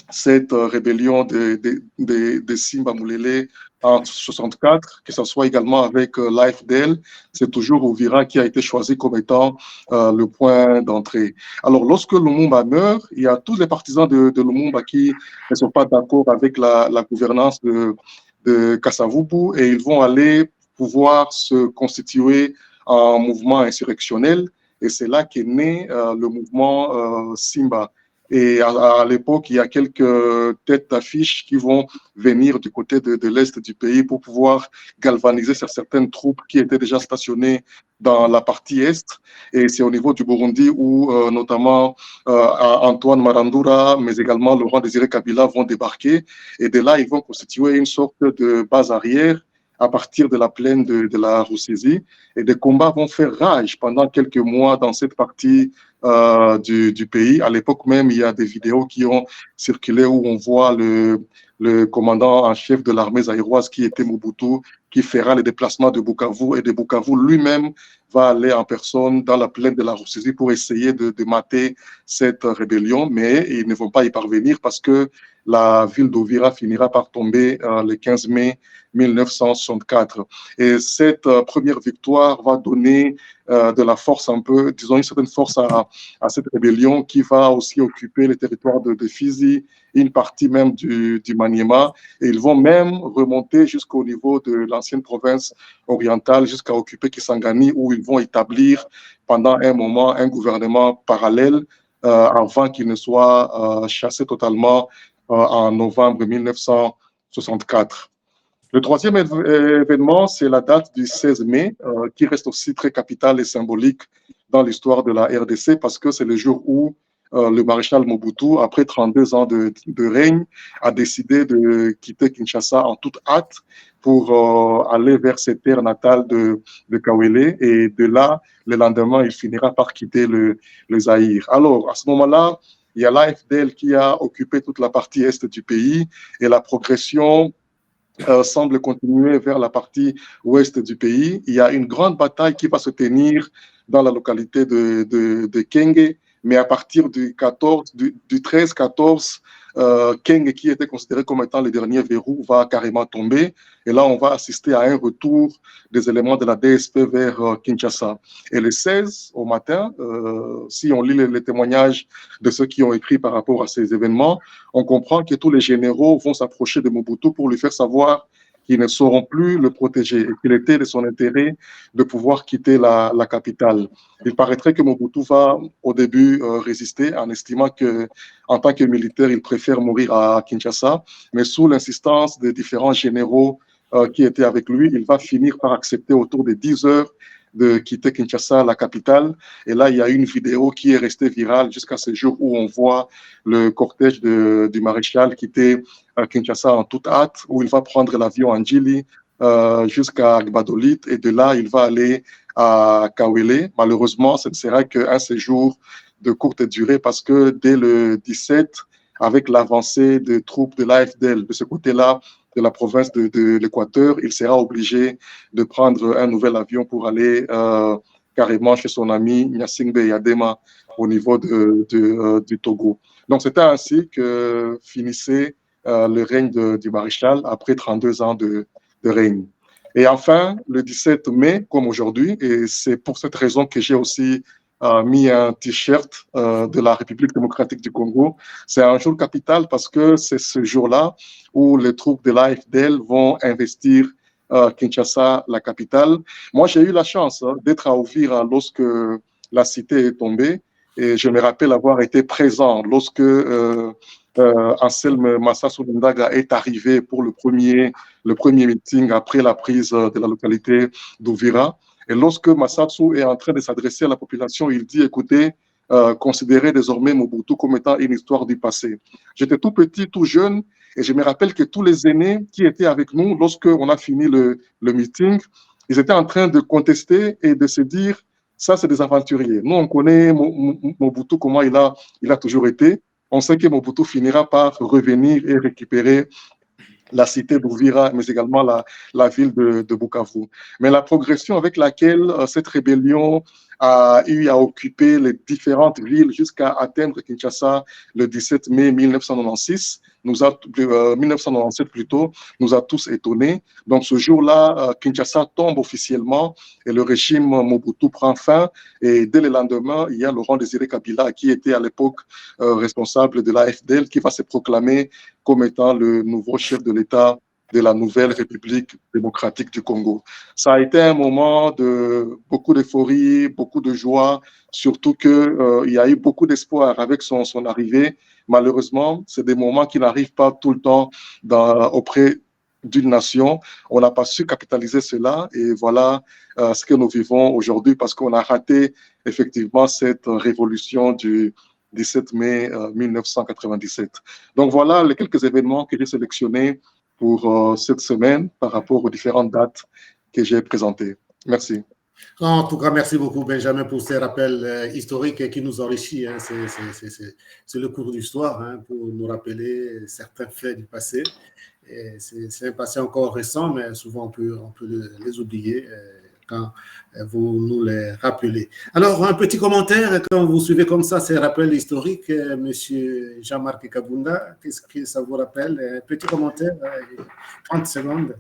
cette rébellion de Simba Moulele en 1964, que ce soit également avec l'AFDL, c'est toujours Uvira qui a été choisi comme étant le point d'entrée. Alors, lorsque Lumumba meurt, il y a tous les partisans de Lumumba qui ne sont pas d'accord avec la gouvernance de Kasavubu et ils vont aller pouvoir se constituer en mouvement insurrectionnel. Et c'est là qu'est né le mouvement Simba. Et à l'époque, il y a quelques têtes d'affiche qui vont venir du côté de l'Est du pays pour pouvoir galvaniser certaines troupes qui étaient déjà stationnées dans la partie Est. Et c'est au niveau du Burundi où notamment Antoine Marandura, mais également Laurent Désiré Kabila vont débarquer. Et de là, ils vont constituer une sorte de base arrière à partir de la plaine de la Rusizi. Et des combats vont faire rage pendant quelques mois dans cette partie du pays. À l'époque même, il y a des vidéos qui ont circulé où on voit le commandant en chef de l'armée zaïroise qui était Mobutu, qui fera les déplacements de Bukavu et de Bukavu lui-même va aller en personne dans la plaine de la Rusizi pour essayer de mater cette rébellion, mais ils ne vont pas y parvenir parce que la ville d'Uvira finira par tomber le 15 mai 1964. Et cette première victoire va donner de la force un peu, disons une certaine force à cette rébellion qui va aussi occuper les territoires de Fizi, une partie même du Maniema, et ils vont même remonter jusqu'au niveau de l'ancienne province orientale, jusqu'à occuper Kisangani, où ils vont établir pendant un moment un gouvernement parallèle avant qu'il ne soit chassé totalement en novembre 1964. Le troisième événement, c'est la date du 16 mai, qui reste aussi très capitale et symbolique dans l'histoire de la RDC, parce que c'est le jour où le maréchal Mobutu, après 32 ans de règne, a décidé de quitter Kinshasa en toute hâte pour aller vers ses terres natales de Kawele. Et de là, le lendemain, il finira par quitter le Zaïre. Alors, à ce moment-là, il y a l'AFDL qui a occupé toute la partie est du pays et la progression semble continuer vers la partie ouest du pays. Il y a une grande bataille qui va se tenir dans la localité de Kenge, mais à partir du 13-14 Keng, qui était considéré comme étant le dernier verrou, va carrément tomber. Et là, on va assister à un retour des éléments de la DSP vers Kinshasa. Et le 16 au matin, si on lit les témoignages de ceux qui ont écrit par rapport à ces événements, on comprend que tous les généraux vont s'approcher de Mobutu pour lui faire savoir qu'ils ne sauront plus le protéger et qu'il était de son intérêt de pouvoir quitter la capitale. Il paraîtrait que Mobutu va au début résister en estimant que, en tant que militaire, il préfère mourir à Kinshasa, mais sous l'insistance des différents généraux qui étaient avec lui, il va finir par accepter autour de 10 heures de quitter Kinshasa, la capitale. Et là, il y a une vidéo qui est restée virale jusqu'à ce jour où on voit le cortège du maréchal quitter Kinshasa en toute hâte, où il va prendre l'avion en Djili jusqu'à Agbadolit, et de là, il va aller à Kawele. Malheureusement, ce ne sera qu'un séjour de courte durée parce que dès le 17, avec l'avancée des troupes de l'AFDL de ce côté-là, de la province de l'Équateur, il sera obligé de prendre un nouvel avion pour aller carrément chez son ami Gnassingbé Yadema au niveau du Togo. Donc, c'était ainsi que finissait le règne du maréchal après 32 ans de règne. Et enfin, le 17 mai, comme aujourd'hui, et c'est pour cette raison que j'ai aussi mis un t-shirt de la République démocratique du Congo. C'est un jour capital parce que c'est ce jour-là où les troupes de l'AFDL vont investir Kinshasa, la capitale. Moi, j'ai eu la chance d'être à Uvira lorsque la cité est tombée et je me rappelle avoir été présent lorsque Anselme Massassou Ndaga est arrivé pour le premier meeting après la prise de la localité d'Uvira. Et lorsque Massassou est en train de s'adresser à la population, il dit, écoutez, considérez désormais Mobutu comme étant une histoire du passé. J'étais tout petit, tout jeune, et je me rappelle que tous les aînés qui étaient avec nous, lorsqu'on a fini le meeting, ils étaient en train de contester et de se dire, ça c'est des aventuriers. Nous, on connaît Mobutu, comment il a toujours été. On sait que Mobutu finira par revenir et récupérer la cité d'Uvira, mais également la ville de Bukavu. Mais la progression avec laquelle cette rébellion a eu à occuper les différentes villes jusqu'à atteindre Kinshasa le 17 mai 1997 plutôt, nous a tous étonnés. Donc ce jour-là, Kinshasa tombe officiellement et le régime Mobutu prend fin. Et dès le lendemain, il y a Laurent Désiré Kabila qui était à l'époque responsable de l'AFDL qui va se proclamer comme étant le nouveau chef de l'État de la nouvelle République démocratique du Congo. Ça a été un moment de beaucoup d'euphorie, beaucoup de joie, surtout qu'il y a eu beaucoup d'espoir avec son arrivée. Malheureusement, c'est des moments qui n'arrivent pas tout le temps auprès d'une nation. On n'a pas su capitaliser cela et voilà ce que nous vivons aujourd'hui parce qu'on a raté effectivement cette révolution du 17 mai 1997. Donc voilà les quelques événements que j'ai sélectionnés pour cette semaine par rapport aux différentes dates que j'ai présentées. Merci. En tout cas, merci beaucoup, Benjamin, pour ces rappels historiques qui nous enrichissent. Hein. C'est le cours d'histoire pour nous rappeler certains faits du passé. C'est un passé encore récent, mais souvent on peut les oublier quand vous nous les rappelez. Alors, un petit commentaire, quand vous suivez comme ça ces rappels historiques, Monsieur Jean-Marc Kabunda, qu'est-ce que ça vous rappelle? Un petit commentaire, 30 secondes.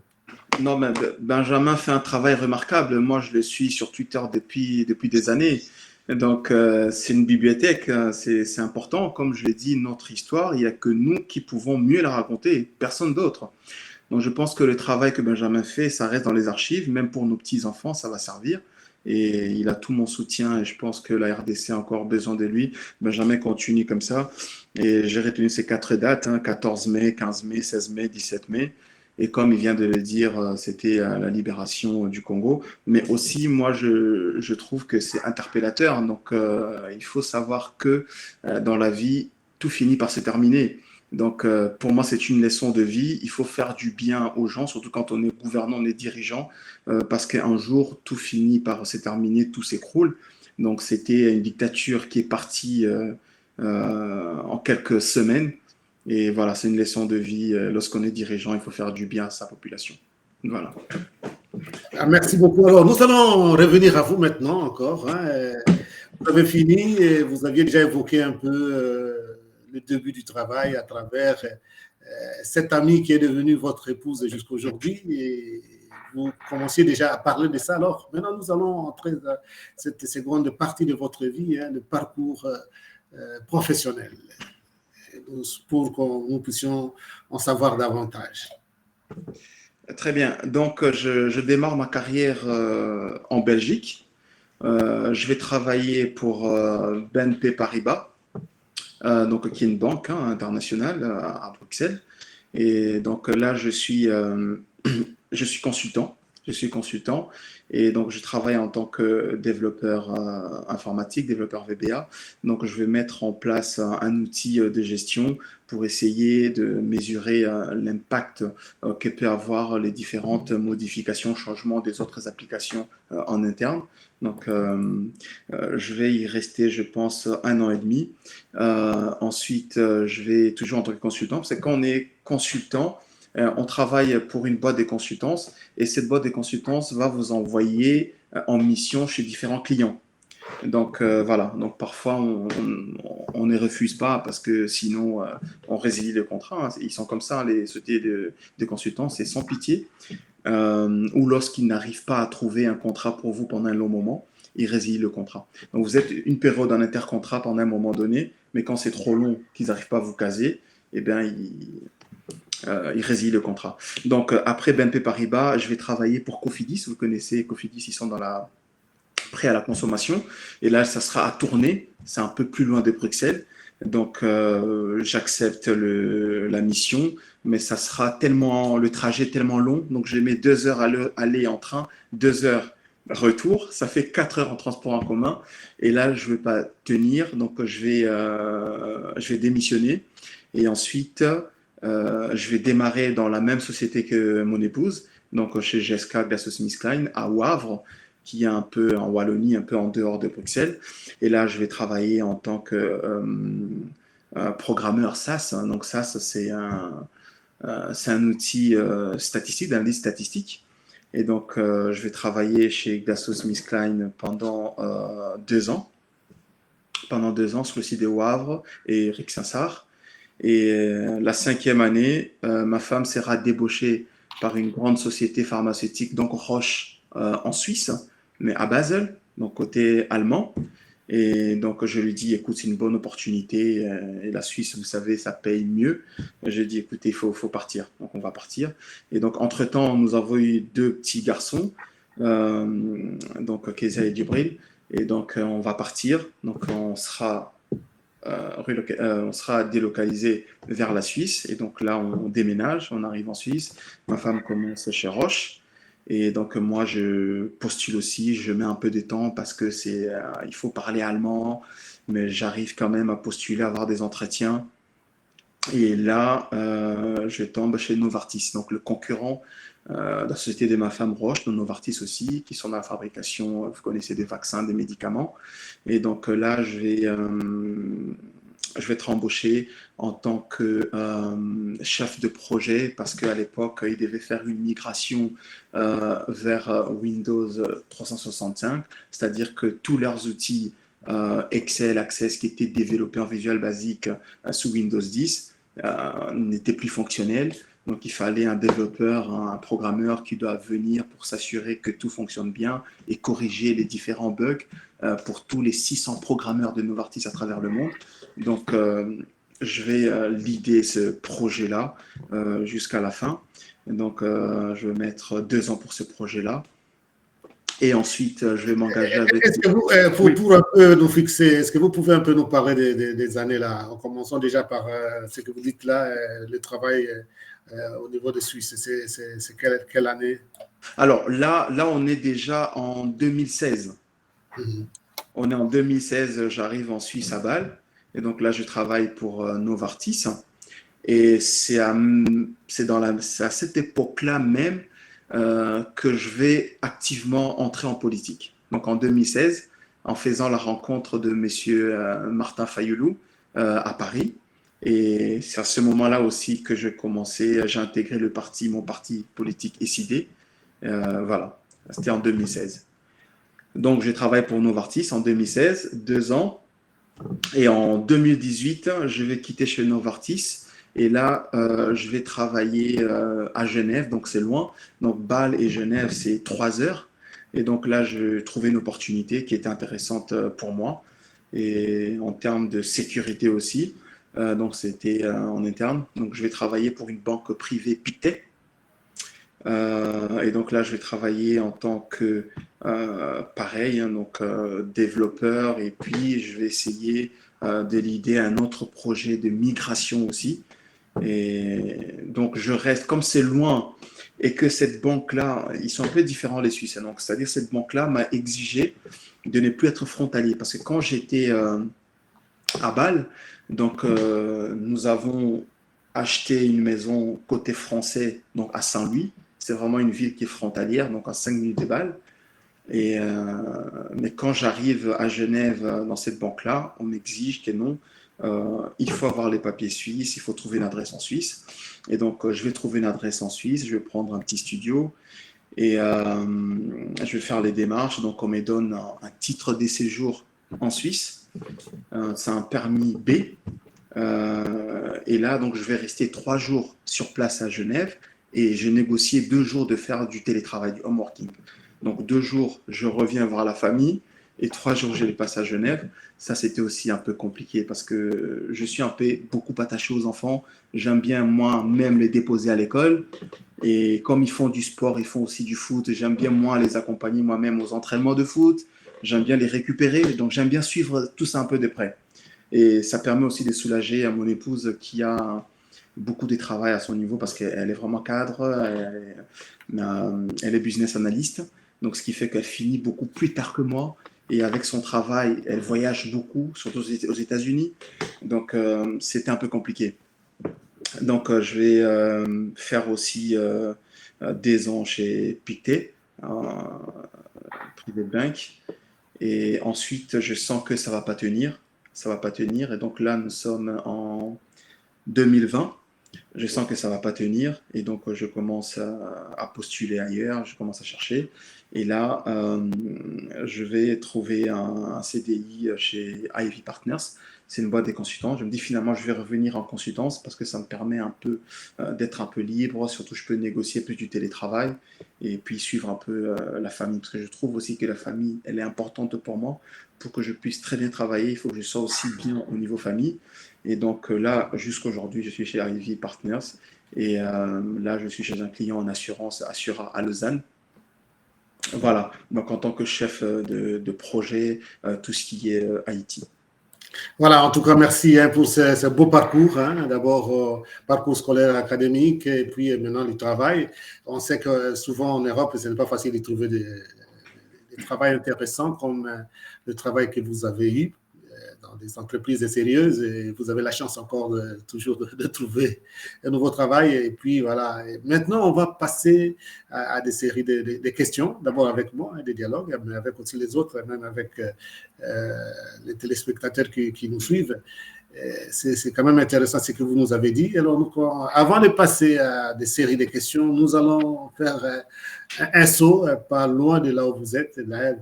Non, mais Benjamin fait un travail remarquable. Moi, je le suis sur Twitter depuis des années. Donc, c'est une bibliothèque, c'est important. Comme je l'ai dit, notre histoire, il n'y a que nous qui pouvons mieux la raconter, personne d'autre. Donc, je pense que le travail que Benjamin fait, ça reste dans les archives. Même pour nos petits-enfants, ça va servir. Et il a tout mon soutien et je pense que la RDC a encore besoin de lui. Benjamin continue comme ça. Et j'ai retenu ces 4 dates, 14 mai, 15 mai, 16 mai, 17 mai. Et comme il vient de le dire, c'était la libération du Congo. Mais aussi, moi, je trouve que c'est interpellateur. Donc, il faut savoir que dans la vie, tout finit par se terminer. Donc, pour moi, c'est une leçon de vie. Il faut faire du bien aux gens, surtout quand on est gouvernant, on est dirigeant, parce qu'un jour, tout finit par se terminer, tout s'écroule. Donc, c'était une dictature qui est partie en quelques semaines. Et voilà, c'est une leçon de vie. Lorsqu'on est dirigeant, il faut faire du bien à sa population. Voilà. Merci beaucoup. Alors, nous allons revenir à vous maintenant encore. Vous avez fini et vous aviez déjà évoqué un peu le début du travail à travers cette amie qui est devenue votre épouse jusqu'aujourd'hui. Et vous commenciez déjà à parler de ça. Alors maintenant, nous allons entrer dans cette seconde partie de votre vie, le parcours professionnel, pour que nous puissions en savoir davantage. Très bien. Donc, je démarre ma carrière en Belgique. Je vais travailler pour BNP Paribas, donc, qui est une banque internationale à Bruxelles. Et donc là, je suis consultant. Je suis consultant et donc je travaille en tant que développeur informatique, développeur VBA. Donc je vais mettre en place un outil de gestion pour essayer de mesurer l'impact que peut avoir les différentes modifications, changements des autres applications en interne. Donc je vais y rester, je pense, 1 an et demi. Ensuite, je vais toujours en tant que consultant, parce que quand on est consultant, on travaille pour une boîte de consultance et cette boîte de consultance va vous envoyer en mission chez différents clients. Donc voilà, donc parfois on ne refuse pas parce que sinon on résilie le contrat. Ils sont comme ça, les sociétés de consultants, c'est sans pitié. Ou lorsqu'ils n'arrivent pas à trouver un contrat pour vous pendant un long moment, ils résilient le contrat. Donc vous êtes une période en intercontrat pendant un moment donné, mais quand c'est trop long qu'ils n'arrivent pas à vous caser, eh bien il résilie le contrat. Donc, après BNP Paribas, je vais travailler pour Cofidis. Vous connaissez Cofidis, ils sont dans la prêt à la consommation. Et là, ça sera à Tournai. C'est un peu plus loin de Bruxelles. Donc, j'accepte la mission, mais ça sera le trajet tellement long. Donc, je mets 2 heures à aller en train, 2 heures retour. Ça fait 4 heures en transport en commun. Et là, je ne vais pas tenir. Donc, je vais démissionner. Et ensuite, je vais démarrer dans la même société que mon épouse, donc chez GSK GlaxoSmithKline à Wavre, qui est un peu en Wallonie, un peu en dehors de Bruxelles. Et là, je vais travailler en tant que programmeur SAS. Donc SAS, c'est un outil statistique, d'analyse statistique. Et donc, je vais travailler chez GlaxoSmithKline pendant 2 ans. Pendant 2 ans sur le site de Wavre et Rick Sansard. Et la 5e année, ma femme sera débauchée par une grande société pharmaceutique, donc Roche en Suisse, mais à Basel, donc côté allemand. Et donc je lui dis, écoute, c'est une bonne opportunité. Et la Suisse, vous savez, ça paye mieux. Je lui dis, écoutez, il faut partir. Donc on va partir. Et donc entre-temps, nous avons eu 2 petits garçons, donc Kezia et Djibril. Et donc on va partir. Donc on sera délocalisé vers la Suisse. Et donc là, on déménage, on arrive en Suisse. Ma femme commence chez Roche. Et donc moi, je postule aussi, je mets un peu de temps parce que il faut parler allemand, mais j'arrive quand même à postuler, à avoir des entretiens. Et là, je tombe chez Novartis, donc le concurrent de la société de ma femme Roche, de Novartis aussi, qui sont dans la fabrication, vous connaissez, des vaccins, des médicaments. Et donc là, je vais être embauché en tant que chef de projet parce qu'à l'époque, ils devaient faire une migration vers Windows 365, c'est-à-dire que tous leurs outils Excel, Access qui étaient développés en Visual Basic sous Windows 10 n'étaient plus fonctionnels. Donc, il fallait un développeur, un programmeur qui doit venir pour s'assurer que tout fonctionne bien et corriger les différents bugs pour tous les 600 programmeurs de Novartis à travers le monde. Donc, je vais leader ce projet-là jusqu'à la fin. Donc, je vais mettre 2 ans pour ce projet-là. Et ensuite, je vais m'engager avec... Est-ce que vous, pour un peu nous fixer, est-ce que vous pouvez un peu nous parler des années là, en commençant déjà par ce que vous dites là, le travail au niveau de Suisse, c'est quelle année? Alors là, on est déjà en 2016. On est en 2016, j'arrive en Suisse à Bâle. Et donc là, je travaille pour Novartis. Et c'est à cette époque-là même que je vais activement entrer en politique. Donc en 2016, en faisant la rencontre de monsieur Martin Fayoulou à Paris. Et c'est à ce moment-là aussi que j'ai intégré mon parti politique SID. Voilà, c'était en 2016. Donc, je travaille pour Novartis en 2016, 2 ans. Et en 2018, je vais quitter chez Novartis. Et là, je vais travailler à Genève, donc c'est loin. Donc Bâle et Genève, c'est 3 heures. Et donc là, je trouvais une opportunité qui était intéressante pour moi. Et en termes de sécurité aussi. Donc c'était en interne. Donc je vais travailler pour une banque privée Pictet. Et donc là, je vais travailler en tant que pareil, hein, donc développeur. Et puis je vais essayer de l'idée un autre projet de migration aussi. Et donc, je reste, comme c'est loin et que cette banque-là, ils sont un peu différents les Suisses. Donc, c'est-à-dire, cette banque-là m'a exigé de ne plus être frontalier. Parce que quand j'étais à Bâle, donc, nous avons acheté une maison côté français, donc à Saint-Louis. C'est vraiment une ville qui est frontalière, donc à 5 minutes de Bâle. Et, mais quand j'arrive à Genève dans cette banque-là, on m'exige que non, il faut avoir les papiers suisses, il faut trouver une adresse en Suisse. Et donc, je vais trouver une adresse en Suisse, je vais prendre un petit studio et je vais faire les démarches. Donc, on me donne un titre de séjour en Suisse. C'est un permis B. Et là, donc, je vais rester 3 jours sur place à Genève et j'ai négocié 2 jours de faire du télétravail, du home working. Donc 2 jours, je reviens voir la famille et 3 jours, je les passe à Genève. Ça, c'était aussi un peu compliqué parce que je suis un peu beaucoup attaché aux enfants. J'aime bien moi-même les déposer à l'école. Et comme ils font du sport, ils font aussi du foot. J'aime bien moi les accompagner moi-même aux entraînements de foot. J'aime bien les récupérer. Donc j'aime bien suivre tout ça un peu de près. Et ça permet aussi de soulager à mon épouse qui a beaucoup de travail à son niveau parce qu'elle est vraiment cadre, elle est business analyst, donc ce qui fait qu'elle finit beaucoup plus tard que moi. Et avec son travail, elle voyage beaucoup, surtout aux États-Unis. Donc c'était un peu compliqué. Donc je vais faire aussi des ans chez Pictet, Private Bank. Et ensuite, je sens que ça va pas tenir. Ça va pas tenir. Et donc là, nous sommes en 2020. Je sens que ça va pas tenir. Et donc, je commence à postuler ailleurs. Je commence à chercher. Et là, je vais trouver un CDI chez Ivy Partners. C'est une boîte des consultants. Je me dis finalement, je vais revenir en consultance parce que ça me permet un peu d'être un peu libre. Surtout, je peux négocier plus du télétravail et puis suivre un peu la famille. Parce que je trouve aussi que la famille, elle est importante pour moi. Pour que je puisse très bien travailler, il faut que je sois aussi bien au niveau famille. Et donc là, jusqu'aujourd'hui, je suis chez Ivy Partners. Et là, je suis chez un client en assurance, Assura à Lausanne. Voilà, donc en tant que chef de projet, tout ce qui est IT. Voilà, en tout cas, merci pour ce beau parcours. D'abord, parcours scolaire académique et puis maintenant le travail. On sait que souvent en Europe, ce n'est pas facile de trouver des travail intéressants comme le travail que vous avez eu dans des entreprises sérieuses et vous avez la chance encore toujours de trouver un nouveau travail. Et puis voilà, et maintenant on va passer à des séries de questions, d'abord avec moi, des dialogues, mais avec aussi les autres, même avec les téléspectateurs qui nous suivent. C'est quand même intéressant ce que vous nous avez dit. Alors, avant de passer à des séries de questions, nous allons faire un saut, pas loin de là où vous êtes, là,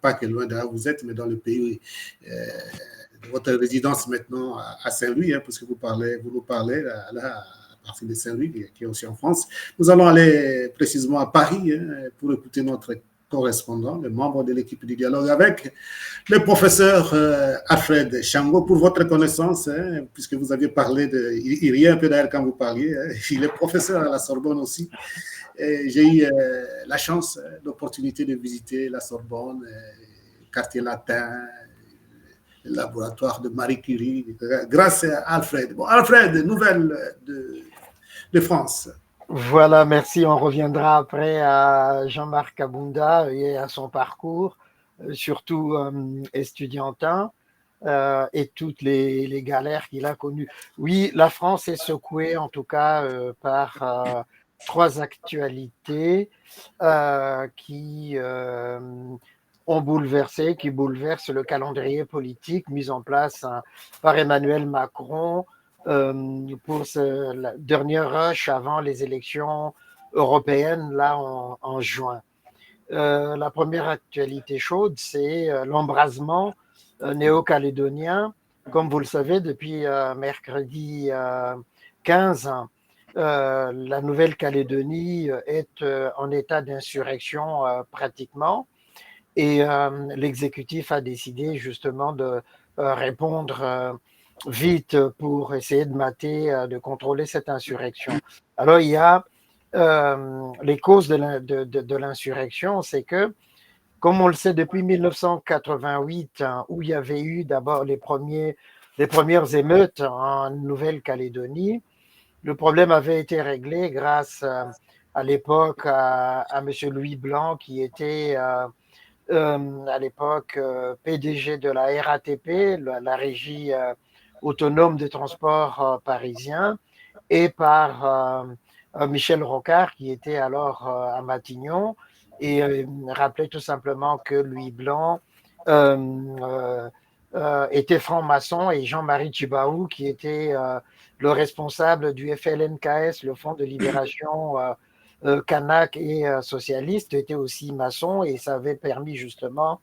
pas que loin de là où vous êtes, mais dans le pays de votre résidence maintenant à Saint-Louis, puisque vous nous parlez là à partir de Saint-Louis, qui est aussi en France. Nous allons aller précisément à Paris pour écouter notre correspondant, le membre de l'équipe du dialogue avec le professeur Alfred Chango. Pour votre connaissance, puisque vous aviez parlé il riait un peu d'ailleurs quand vous parliez, il est professeur à la Sorbonne aussi. J'ai eu la chance, l'opportunité de visiter la Sorbonne, quartier latin, le laboratoire de Marie Curie, grâce à Alfred. Bon, Alfred, nouvelles de France. Voilà, merci. On reviendra après à Jean-Marc Abunda et à son parcours, surtout estudiantin, et toutes les galères qu'il a connues. Oui, la France est secouée, en tout cas, par 3 actualités qui bouleversent le calendrier politique mis en place par Emmanuel Macron pour la dernière rush avant les élections européennes, là, en juin. La première actualité chaude, c'est l'embrasement néo-calédoniens. Comme vous le savez, depuis mercredi 15, la Nouvelle-Calédonie est en état d'insurrection pratiquement. Et l'exécutif a décidé justement de répondre vite pour essayer de mater, de contrôler cette insurrection. Alors, il y a les causes de l'insurrection, c'est que, comme on le sait depuis 1988, hein, où il y avait eu d'abord les premières émeutes en Nouvelle-Calédonie, le problème avait été réglé grâce à l'époque à M. Louis Blanc, qui était à l'époque PDG de la RATP, la régie autonome des transports parisiens, et par Michel Rocard, qui était alors à Matignon, et rappelait tout simplement que Louis Blanc était franc-maçon, et Jean-Marie Tjibaou, qui était le responsable du FLNKS, le Front de libération kanak et socialiste, était aussi maçon, et ça avait permis justement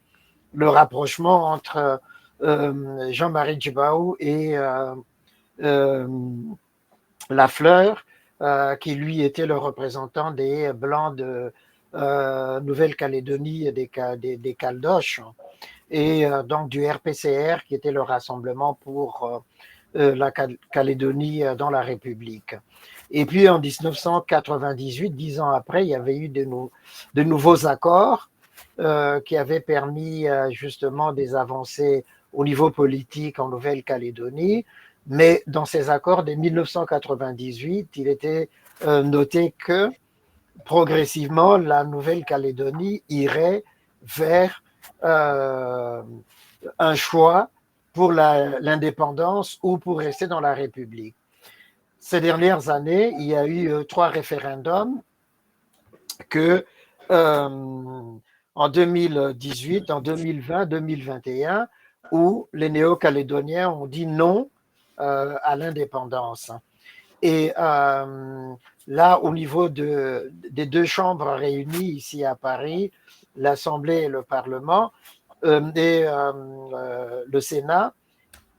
le rapprochement entre Jean-Marie Tjibaou et Lafleur, qui lui était le représentant des Blancs de Nouvelle-Calédonie et des Caldoches, et donc du RPCR, qui était le Rassemblement pour la Calédonie dans la République. Et puis en 1998, 10 ans après, il y avait eu de nouveaux accords qui avaient permis justement des avancées au niveau politique en Nouvelle-Calédonie. Mais dans ces accords de 1998, il était noté que progressivement, la Nouvelle-Calédonie irait vers un choix pour l'indépendance ou pour rester dans la République. Ces dernières années, il y a eu 3 référendums que en 2018, en 2020, 2021, où les néo-calédoniens ont dit non à l'indépendance. Et là, au niveau des 2 chambres réunies ici à Paris, l'Assemblée et le Parlement, et le Sénat,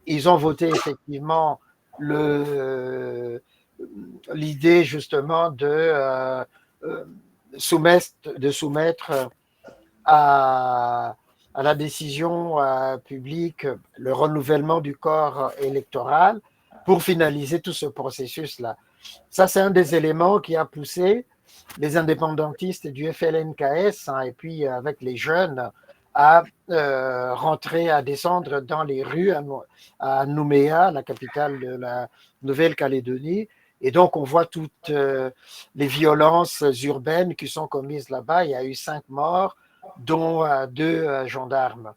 ils ont voté effectivement l'idée justement de soumettre à la décision publique le renouvellement du corps électoral pour finaliser tout ce processus-là. Ça, c'est un des éléments qui a poussé les indépendantistes du FLNKS, hein, et puis avec les jeunes, à rentrer, à descendre dans les rues à Nouméa, la capitale de la Nouvelle-Calédonie. Et donc, on voit toutes les violences urbaines qui sont commises là-bas. Il y a eu 5 morts, dont 2 gendarmes.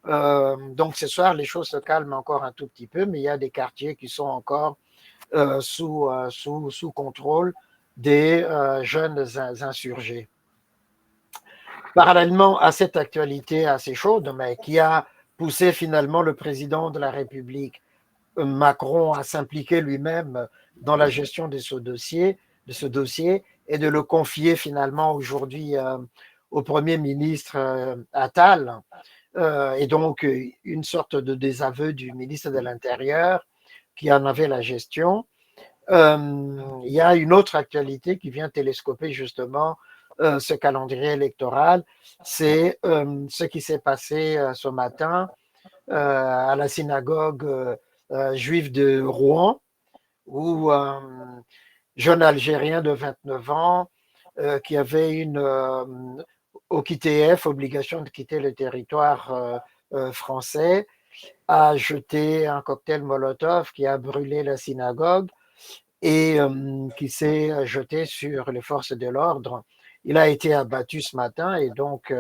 Donc, ce soir, les choses se calment encore un tout petit peu, mais il y a des quartiers qui sont encore sous contrôle des jeunes insurgés. Parallèlement à cette actualité assez chaude, mais qui a poussé finalement le président de la République, Macron, à s'impliquer lui-même dans la gestion de ce dossier et de le confier finalement aujourd'hui au Premier ministre Attal, et donc une sorte de désaveu du ministre de l'Intérieur qui en avait la gestion. Il y a une autre actualité qui vient télescoper justement ce calendrier électoral, c'est ce qui s'est passé ce matin à la synagogue juive de Rouen, où un jeune Algérien de 29 ans qui avait une OQTF, obligation de quitter le territoire français, a jeté un cocktail Molotov qui a brûlé la synagogue et qui s'est jeté sur les forces de l'ordre. Il a été abattu ce matin et donc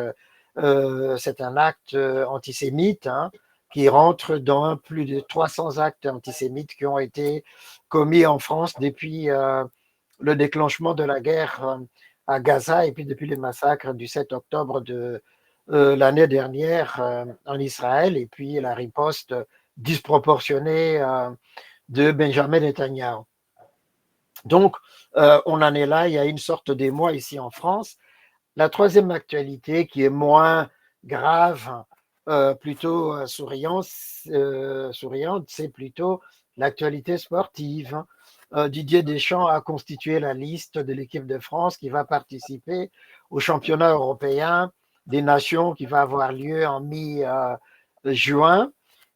c'est un acte antisémite, hein, qui rentre dans plus de 300 actes antisémites qui ont été commis en France depuis le déclenchement de la guerre à Gaza et puis depuis les massacres du 7 octobre de l'année dernière en Israël et puis la riposte disproportionnée de Benjamin Netanyahu. Donc, on en est là, il y a une sorte d'émoi ici en France. La troisième actualité qui est moins grave plutôt souriante, c'est plutôt l'actualité sportive, hein. Didier Deschamps a constitué la liste de l'équipe de France qui va participer au championnat européen des nations qui va avoir lieu en mi-juin.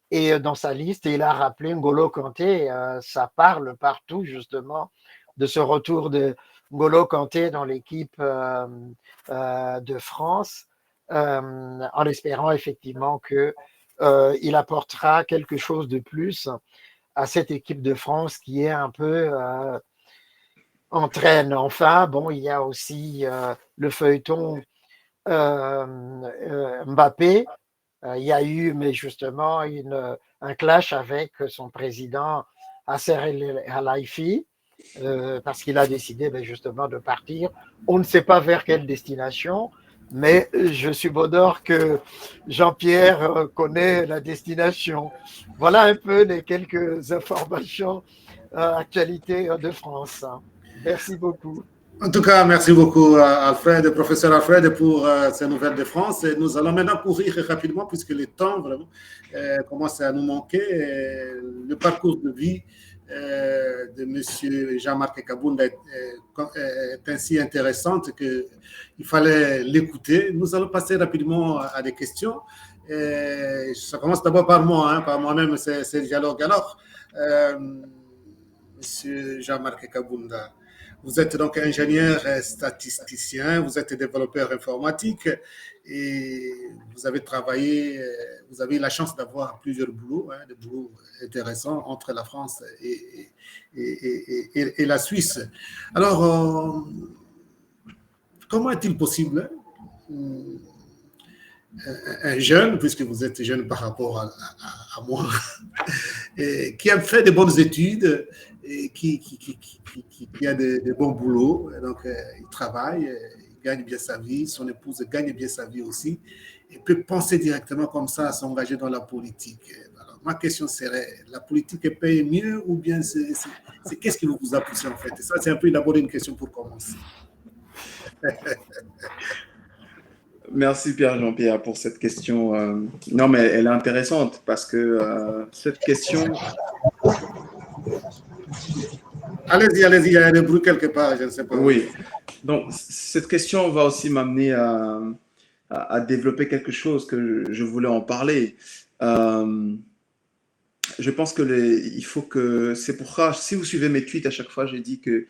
Et dans sa liste, il a rappelé N'Golo Kanté. Ça parle partout justement de ce retour de N'Golo Kanté dans l'équipe de France, en espérant effectivement qu'il apportera quelque chose de plus à cette équipe de France qui est un peu entraîne. Enfin, bon, il y a aussi le feuilleton Mbappé. Il y a eu, mais justement, un clash avec son président Nasser El-Khelaifi, parce qu'il a décidé justement de partir. On ne sait pas vers quelle destination, mais je subodore que Jean-Pierre connaît la destination. Voilà un peu les quelques informations actualité de France. Merci beaucoup. En tout cas, merci beaucoup, Alfred, professeur Alfred, pour ces nouvelles de France. Et nous allons maintenant courir rapidement, puisque le temps vraiment commence à nous manquer. Le parcours de vie de M. Jean-Marc Kabounda est ainsi intéressante qu'il fallait l'écouter. Nous allons passer rapidement à des questions. Et ça commence d'abord par moi, par moi-même, ce dialogue. Alors, M. Jean-Marc Kabounda, vous êtes donc ingénieur statisticien, vous êtes développeur informatique et vous avez travaillé, vous avez eu la chance d'avoir plusieurs boulots, des boulots intéressants entre la France et la Suisse. Alors, comment est-il possible, un jeune, puisque vous êtes jeune par rapport à moi, qui a fait de bonnes études, et qui a de bons boulots, donc il travaille, il gagne bien sa vie, son épouse gagne bien sa vie aussi, et peut penser directement comme ça à s'engager dans la politique. Alors, ma question serait, la politique paye mieux ou bien c'est qu'est-ce qui vous a poussé en fait? Et ça, c'est un peu d'abord une question pour commencer. Merci Pierre Jean-Pierre pour cette question. Non, mais elle est intéressante parce que cette question... Allez-y, il y a des bruits quelque part, je ne sais pas. Oui, donc cette question va aussi m'amener à développer quelque chose que je voulais en parler. Je pense que il faut que... C'est pour ça, si vous suivez mes tweets, à chaque fois, j'ai dit que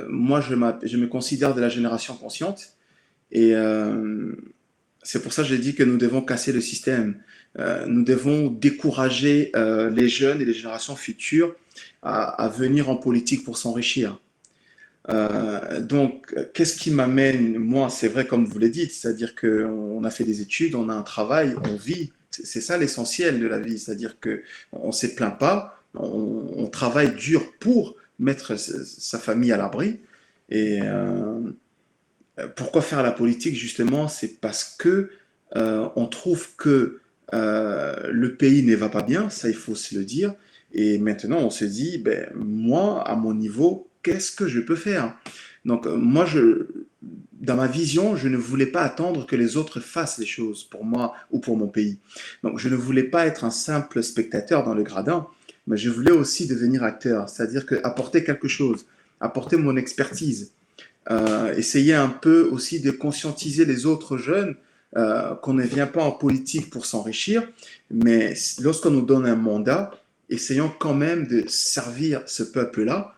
moi, je me considère de la génération consciente. Et c'est pour ça que j'ai dit que nous devons casser le système. Nous devons décourager les jeunes et les générations futures à venir en politique pour s'enrichir. Donc, qu'est-ce qui m'amène? Moi, c'est vrai, comme vous l'avez dit, c'est-à-dire qu'on a fait des études, on a un travail, on vit. C'est ça l'essentiel de la vie, c'est-à-dire qu'on ne se plaint pas, on travaille dur pour mettre sa famille à l'abri. Et pourquoi faire la politique, justement? C'est parce que on trouve que le pays ne va pas bien, ça il faut se le dire. Et maintenant, on se dit, ben, moi, à mon niveau, qu'est-ce que je peux faire? Donc, moi, dans ma vision, je ne voulais pas attendre que les autres fassent les choses pour moi ou pour mon pays. Donc, je ne voulais pas être un simple spectateur dans le gradin, mais je voulais aussi devenir acteur, c'est-à-dire apporter quelque chose, apporter mon expertise. Essayer un peu aussi de conscientiser les autres jeunes qu'on ne vient pas en politique pour s'enrichir, mais lorsqu'on nous donne un mandat, essayons quand même de servir ce peuple-là.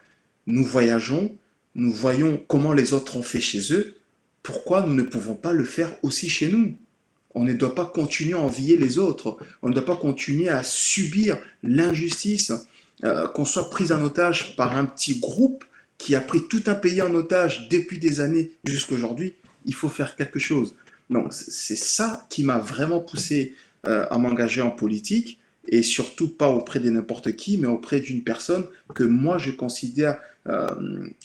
Nous voyageons, nous voyons comment les autres ont fait chez eux. Pourquoi nous ne pouvons pas le faire aussi chez nous? On ne doit pas continuer à envier les autres. On ne doit pas continuer à subir l'injustice, qu'on soit pris en otage par un petit groupe qui a pris tout un pays en otage depuis des années jusqu'à aujourd'hui. Il faut faire quelque chose. Donc, c'est ça qui m'a vraiment poussé à m'engager en politique, et surtout pas auprès de n'importe qui, mais auprès d'une personne que moi je considère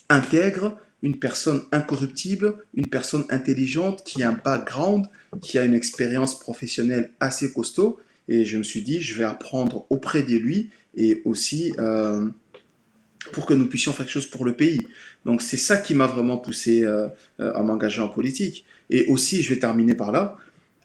intègre, une personne incorruptible, une personne intelligente, qui a un background, qui a une expérience professionnelle assez costaud. Et je me suis dit, je vais apprendre auprès de lui, et aussi pour que nous puissions faire quelque chose pour le pays. Donc c'est ça qui m'a vraiment poussé à m'engager en politique. Et aussi, je vais terminer par là,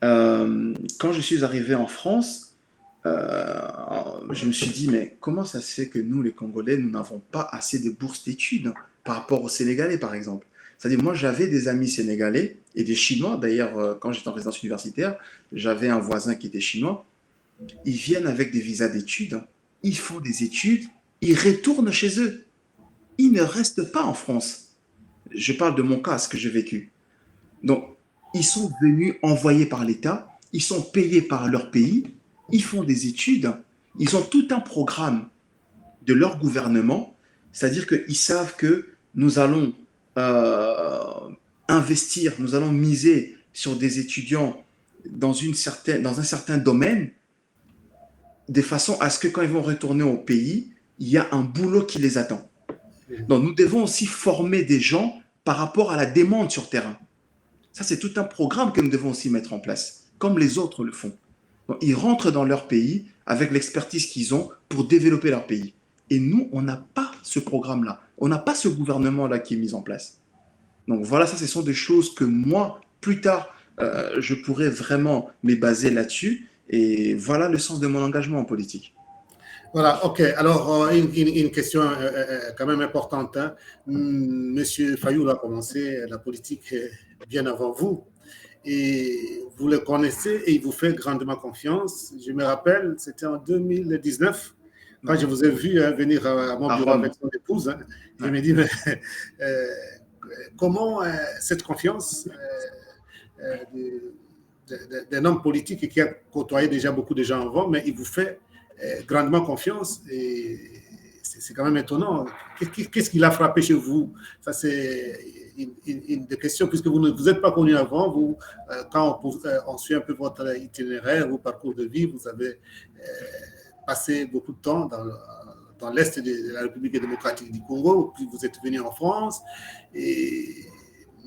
Quand je suis arrivé en France, je me suis dit, mais comment ça se fait que nous, les Congolais, nous n'avons pas assez de bourses d'études par rapport aux Sénégalais, par exemple? C'est-à-dire, moi, j'avais des amis sénégalais et des Chinois. D'ailleurs, quand j'étais en résidence universitaire, j'avais un voisin qui était chinois. Ils viennent avec des visas d'études, ils font des études, ils retournent chez eux. Ils ne restent pas en France. Je parle de mon cas, ce que j'ai vécu. Donc, ils sont venus envoyés par l'État, ils sont payés par leur pays, ils font des études, ils ont tout un programme de leur gouvernement, c'est-à-dire qu'ils savent que nous allons investir, nous allons miser sur des étudiants dans un certain domaine, de façon à ce que quand ils vont retourner au pays, il y a un boulot qui les attend. Donc, nous devons aussi former des gens par rapport à la demande sur terrain. Ça, c'est tout un programme que nous devons aussi mettre en place, comme les autres le font. Donc, ils rentrent dans leur pays avec l'expertise qu'ils ont pour développer leur pays. Et nous, on n'a pas ce programme-là. On n'a pas ce gouvernement-là qui est mis en place. Donc voilà, ça, ce sont des choses que moi, plus tard, je pourrais vraiment me baser là-dessus. Et voilà le sens de mon engagement en politique. Voilà, ok. Alors, une question quand même importante. Hein. Monsieur Fayoulou a commencé la politique bien avant vous. Et vous le connaissez et il vous fait grandement confiance. Je me rappelle, c'était en 2019, quand je vous ai vu venir à mon bureau avec son épouse. Hein, je me dis, mais comment cette confiance d'un homme politique qui a côtoyé déjà beaucoup de gens avant, mais il vous fait grandement confiance et c'est quand même étonnant. Qu'est-ce qui l'a frappé chez vous? Ça, c'est une des questions, puisque vous ne vous êtes pas connu avant. Vous, quand on suit un peu votre itinéraire, vos parcours de vie, vous avez passé beaucoup de temps dans l'Est de la République démocratique du Congo, puis vous êtes venu en France, et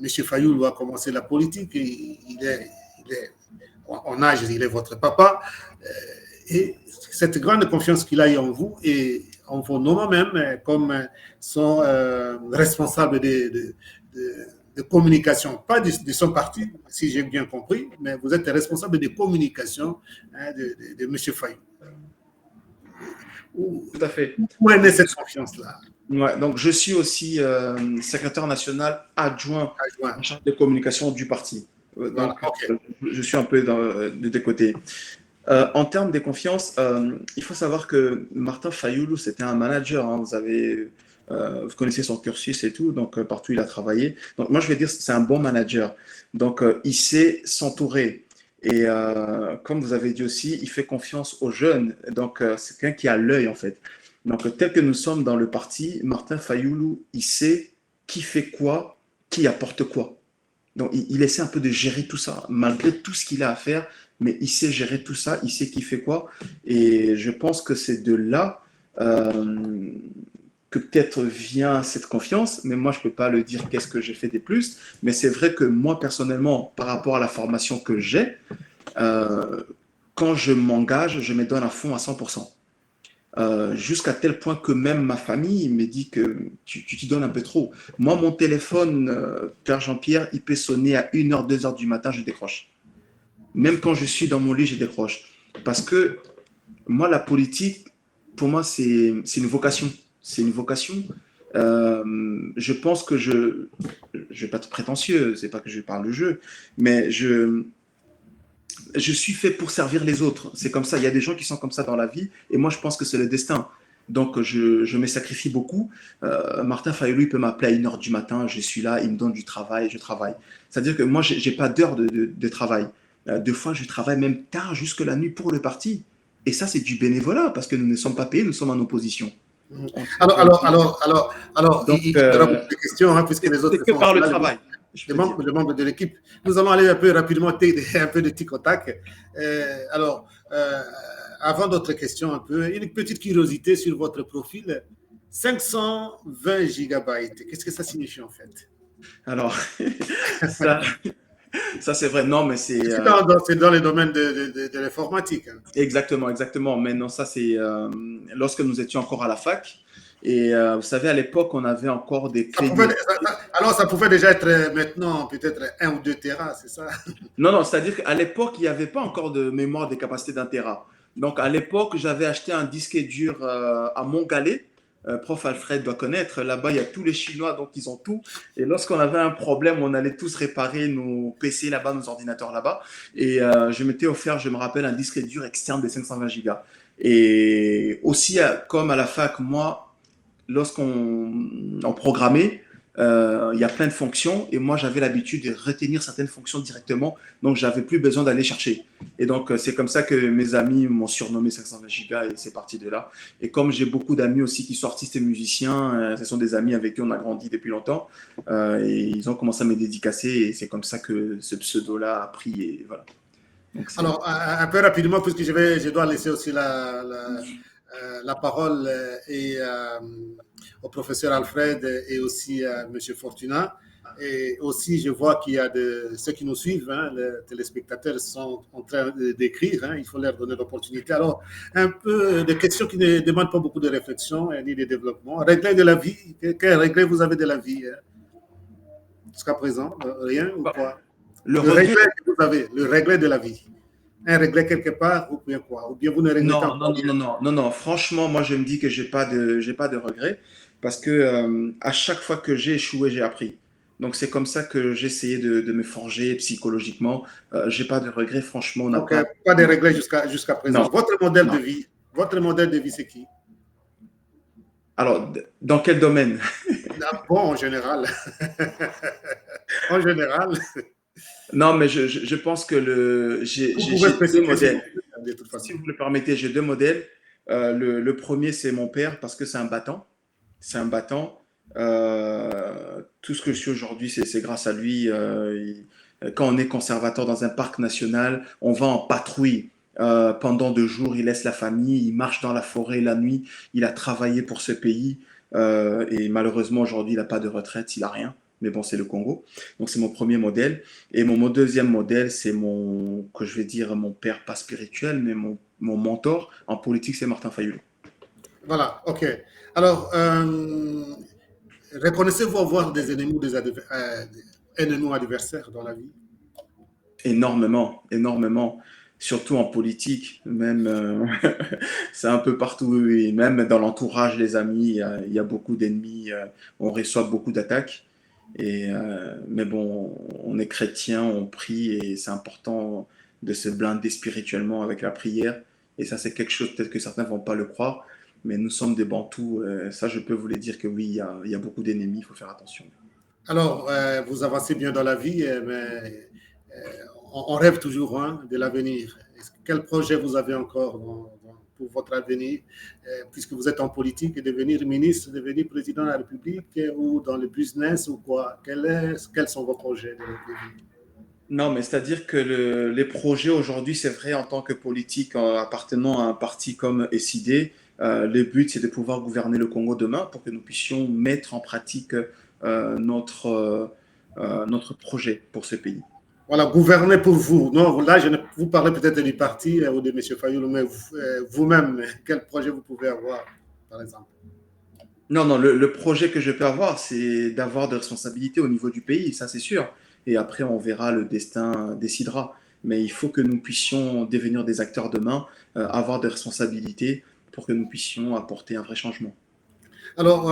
M. Fayoulou a commencé la politique, et il est en âge, il est votre papa, et cette grande confiance qu'il a eu en vous et en vos noms même comme son responsable de communication, pas de son parti, si j'ai bien compris, mais vous êtes responsable de communication de M. Fayoulou. Tout à fait. Où est née cette confiance-là? Ouais, donc je suis aussi secrétaire national adjoint en charge de communication du parti. Donc, voilà, okay. Je suis un peu de tes côtés. En termes de confiance, il faut savoir que Martin Fayoulou, c'était un manager. Hein, vous connaissez son cursus et tout, donc partout il a travaillé. Donc moi, je vais dire c'est un bon manager. Donc il sait s'entourer. Et comme vous avez dit aussi, il fait confiance aux jeunes. Donc c'est quelqu'un qui a l'œil en fait. Donc tel que nous sommes dans le parti, Martin Fayoulou, il sait qui fait quoi, qui apporte quoi. Donc il essaie un peu de gérer tout ça, malgré tout ce qu'il a à faire. Mais il sait gérer tout ça, il sait qui fait quoi. Et je pense que c'est de là que peut-être vient cette confiance. Mais moi, je ne peux pas le dire qu'est-ce que j'ai fait de plus. Mais c'est vrai que moi, personnellement, par rapport à la formation que j'ai, quand je m'engage, je me donne à fond à 100%. Jusqu'à tel point que même ma famille me dit que tu t'y donnes un peu trop. Moi, mon téléphone, Père Jean-Pierre, il peut sonner à 1h, 2h du matin, je décroche. Même quand je suis dans mon lit, je décroche. Parce que moi, la politique, pour moi, c'est une vocation. C'est une vocation. Je pense que je ne vais pas être prétentieux, c'est pas que je parle le jeu, mais je suis fait pour servir les autres. C'est comme ça. Il y a des gens qui sont comme ça dans la vie. Et moi, je pense que c'est le destin. Donc, je me sacrifie beaucoup. Martin Fayoulou, il peut m'appeler à 1h du matin. Je suis là, il me donne du travail, je travaille. C'est-à-dire que moi, je n'ai pas d'heure de travail. Des fois, je travaille même tard, jusque la nuit pour le parti. Et ça, c'est du bénévolat parce que nous ne sommes pas payés, nous sommes en opposition. Alors, donc, il y aura beaucoup de questions, hein, puisque les autres. C'est que par le travail. Les membres de l'équipe. Nous allons aller un peu rapidement, un peu de tic au tac. Avant d'autres questions, une petite curiosité sur votre profil. 520 gigabytes, qu'est-ce que ça signifie en fait? Alors, ça c'est vrai. Non, mais c'est dans le domaine de l'informatique. Hein. Exactement. Mais non, ça c'est lorsque nous étions encore à la fac. Et vous savez, à l'époque, on avait encore des Ça crédits. pouvait, alors, ça pouvait déjà être maintenant peut-être 1 ou 2 Tera, c'est ça? Non, non, c'est-à-dire qu'à l'époque, il n'y avait pas encore de mémoire des capacités d'un Tera. Donc, à l'époque, j'avais acheté un disque dur à Montgallet. Prof Alfred doit connaître. Là-bas, il y a tous les Chinois, donc ils ont tout. Et lorsqu'on avait un problème, on allait tous réparer nos PC là-bas, nos ordinateurs là-bas. Et je m'étais offert, je me rappelle, un disque dur externe de 520 gigas. Et aussi, comme à la fac, moi, lorsqu'on programmait, il y a plein de fonctions et moi j'avais l'habitude de retenir certaines fonctions directement, donc j'avais plus besoin d'aller chercher. Et donc c'est comme ça que mes amis m'ont surnommé 520 gigas et c'est parti de là. Et comme j'ai beaucoup d'amis aussi qui sont artistes et musiciens, ce sont des amis avec qui on a grandi depuis longtemps et ils ont commencé à me dédicacer et c'est comme ça que ce pseudo-là a pris et voilà. Donc, alors, un peu rapidement, puisque je dois laisser aussi la parole au professeur Alfred et aussi à M. Fortuna. Et aussi, je vois qu'il y a ceux qui nous suivent, hein, les téléspectateurs sont en train d'écrire, hein, il faut leur donner l'opportunité. Alors, un peu de questions qui ne demandent pas beaucoup de réflexion ni de développement. Regret de la vie, quel regret vous avez de la vie jusqu'à présent? Rien ou quoi? Le regret que vous avez, le regret de la vie. Un regret quelque part, ou bien quoi? Ou bien vous ne regrettez pas? Non. Franchement, moi, je me dis que j'ai pas de regret parce que à chaque fois que j'ai échoué, j'ai appris. Donc, c'est comme ça que j'ai essayé de me forger psychologiquement. J'ai pas de regret, franchement. On n'a pas de regret jusqu'à présent. Non. Votre modèle de vie, c'est qui? Alors, dans quel domaine? Bon, en général. En général. Non, mais je pense que j'ai deux modèles. Si vous le permettez, j'ai deux modèles. Le premier, c'est mon père parce que c'est un battant. C'est un battant. Tout ce que je suis aujourd'hui, c'est grâce à lui. Quand on est conservateur dans un parc national, on va en patrouille pendant 2 jours. Il laisse la famille, il marche dans la forêt la nuit. Il a travaillé pour ce pays. Et malheureusement, aujourd'hui, il n'a pas de retraite, il n'a rien. Mais bon, c'est le Congo. Donc, c'est mon premier modèle. Et mon deuxième modèle, c'est mon père, pas spirituel, mais mon mentor en politique, c'est Martin Fayulu. Voilà, ok. Alors, reconnaissez-vous avoir des ennemis ou des ennemis adversaires dans la vie? Énormément. Surtout en politique, même c'est un peu partout, et même dans l'entourage, les amis, il y a beaucoup d'ennemis, on reçoit beaucoup d'attaques. Mais bon, on est chrétien, on prie et c'est important de se blinder spirituellement avec la prière. Et ça, c'est quelque chose, peut-être que certains ne vont pas le croire, mais nous sommes des Bantous. Ça, je peux vous le dire que oui, il y a beaucoup d'ennemis, il faut faire attention. Alors, vous avancez bien dans la vie, mais on rêve toujours de l'avenir. Quel projet vous avez encore pour votre avenir, puisque vous êtes en politique, et devenir ministre, devenir président de la République ou dans le business ou quoi? Quels sont vos projets de vie? Non, mais c'est-à-dire que les projets aujourd'hui, c'est vrai, en tant que politique appartenant à un parti comme SID, le but, c'est de pouvoir gouverner le Congo demain pour que nous puissions mettre en pratique notre projet pour ce pays. Voilà, gouverner pour vous. Non, là, vous parlez peut-être du parti ou de M. Fayulu, mais vous-même, quel projet vous pouvez avoir, par exemple? Non, le projet que je peux avoir, c'est d'avoir des responsabilités au niveau du pays, ça c'est sûr. Et après, on verra, le destin décidera. Mais il faut que nous puissions devenir des acteurs demain, avoir des responsabilités pour que nous puissions apporter un vrai changement. Alors,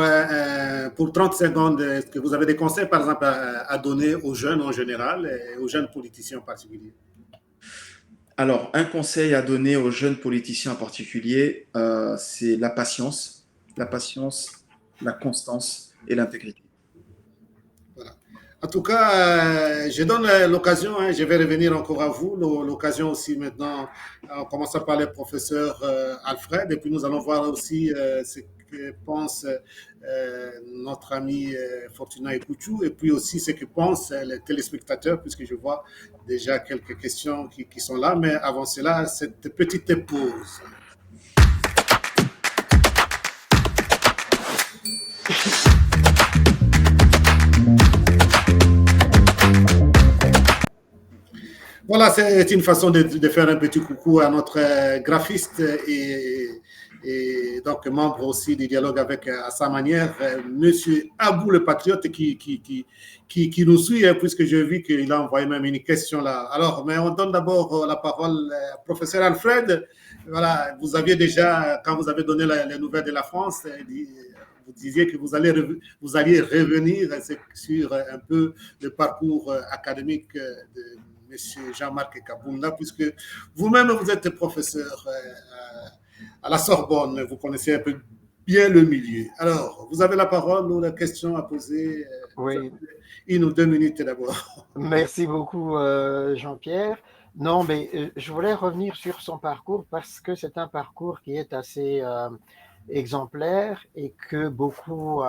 pour 30 secondes, est-ce que vous avez des conseils, par exemple, à donner aux jeunes en général et aux jeunes politiciens en particulier? Alors, un conseil à donner aux jeunes politiciens en particulier, c'est la patience, la constance et l'intégrité. Voilà. En tout cas, je donne l'occasion, je vais revenir encore à vous, l'occasion aussi maintenant, on commence par le professeur Alfred, et puis nous allons voir aussi ce que pense notre ami Fortuna Ekouchou, et puis aussi ce que pensent les téléspectateurs, puisque je vois déjà quelques questions qui sont là, mais avant cela, cette petite pause. Voilà, c'est une façon de faire un petit coucou à notre graphiste et donc membre aussi du dialogue avec, à sa manière, Monsieur Abou le Patriote qui nous suit, hein, puisque j'ai vu qu'il a envoyé même une question là. Alors, mais on donne d'abord la parole au professeur Alfred. Voilà, vous aviez déjà, quand vous avez donné les nouvelles de la France, vous disiez que vous alliez revenir sur un peu le parcours académique de M. Jean-Marc Kabounda, puisque vous-même, vous êtes professeur à la Sorbonne, vous connaissez un peu bien le milieu. Alors, vous avez la parole ou la question à poser. Oui. 1 ou 2 minutes d'abord. Merci beaucoup, Jean-Pierre. Non, mais je voulais revenir sur son parcours parce que c'est un parcours qui est assez exemplaire et que beaucoup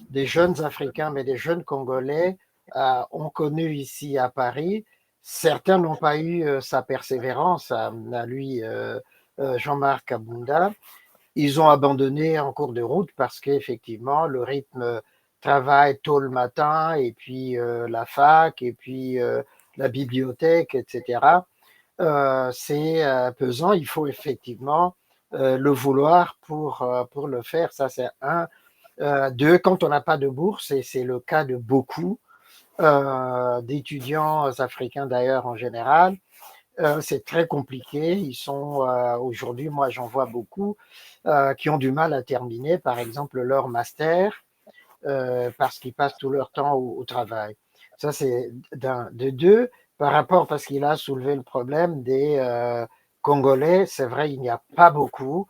des jeunes Africains, mais des jeunes Congolais ont connu ici à Paris. Certains n'ont pas eu sa persévérance à lui, Jean-Marc Kabounda. Ils ont abandonné en cours de route parce qu'effectivement, le rythme travail tôt le matin et puis la fac et puis la bibliothèque, etc. C'est pesant. Il faut effectivement le vouloir pour le faire. Ça, c'est un. Deux, quand on n'a pas de bourse, et c'est le cas de beaucoup d'étudiants africains d'ailleurs en général, c'est très compliqué. Ils sont aujourd'hui, moi j'en vois beaucoup, qui ont du mal à terminer, par exemple, leur master, parce qu'ils passent tout leur temps au travail. Ça, c'est d'un. De deux, par rapport, parce qu'il a soulevé le problème des Congolais, c'est vrai, il n'y a pas beaucoup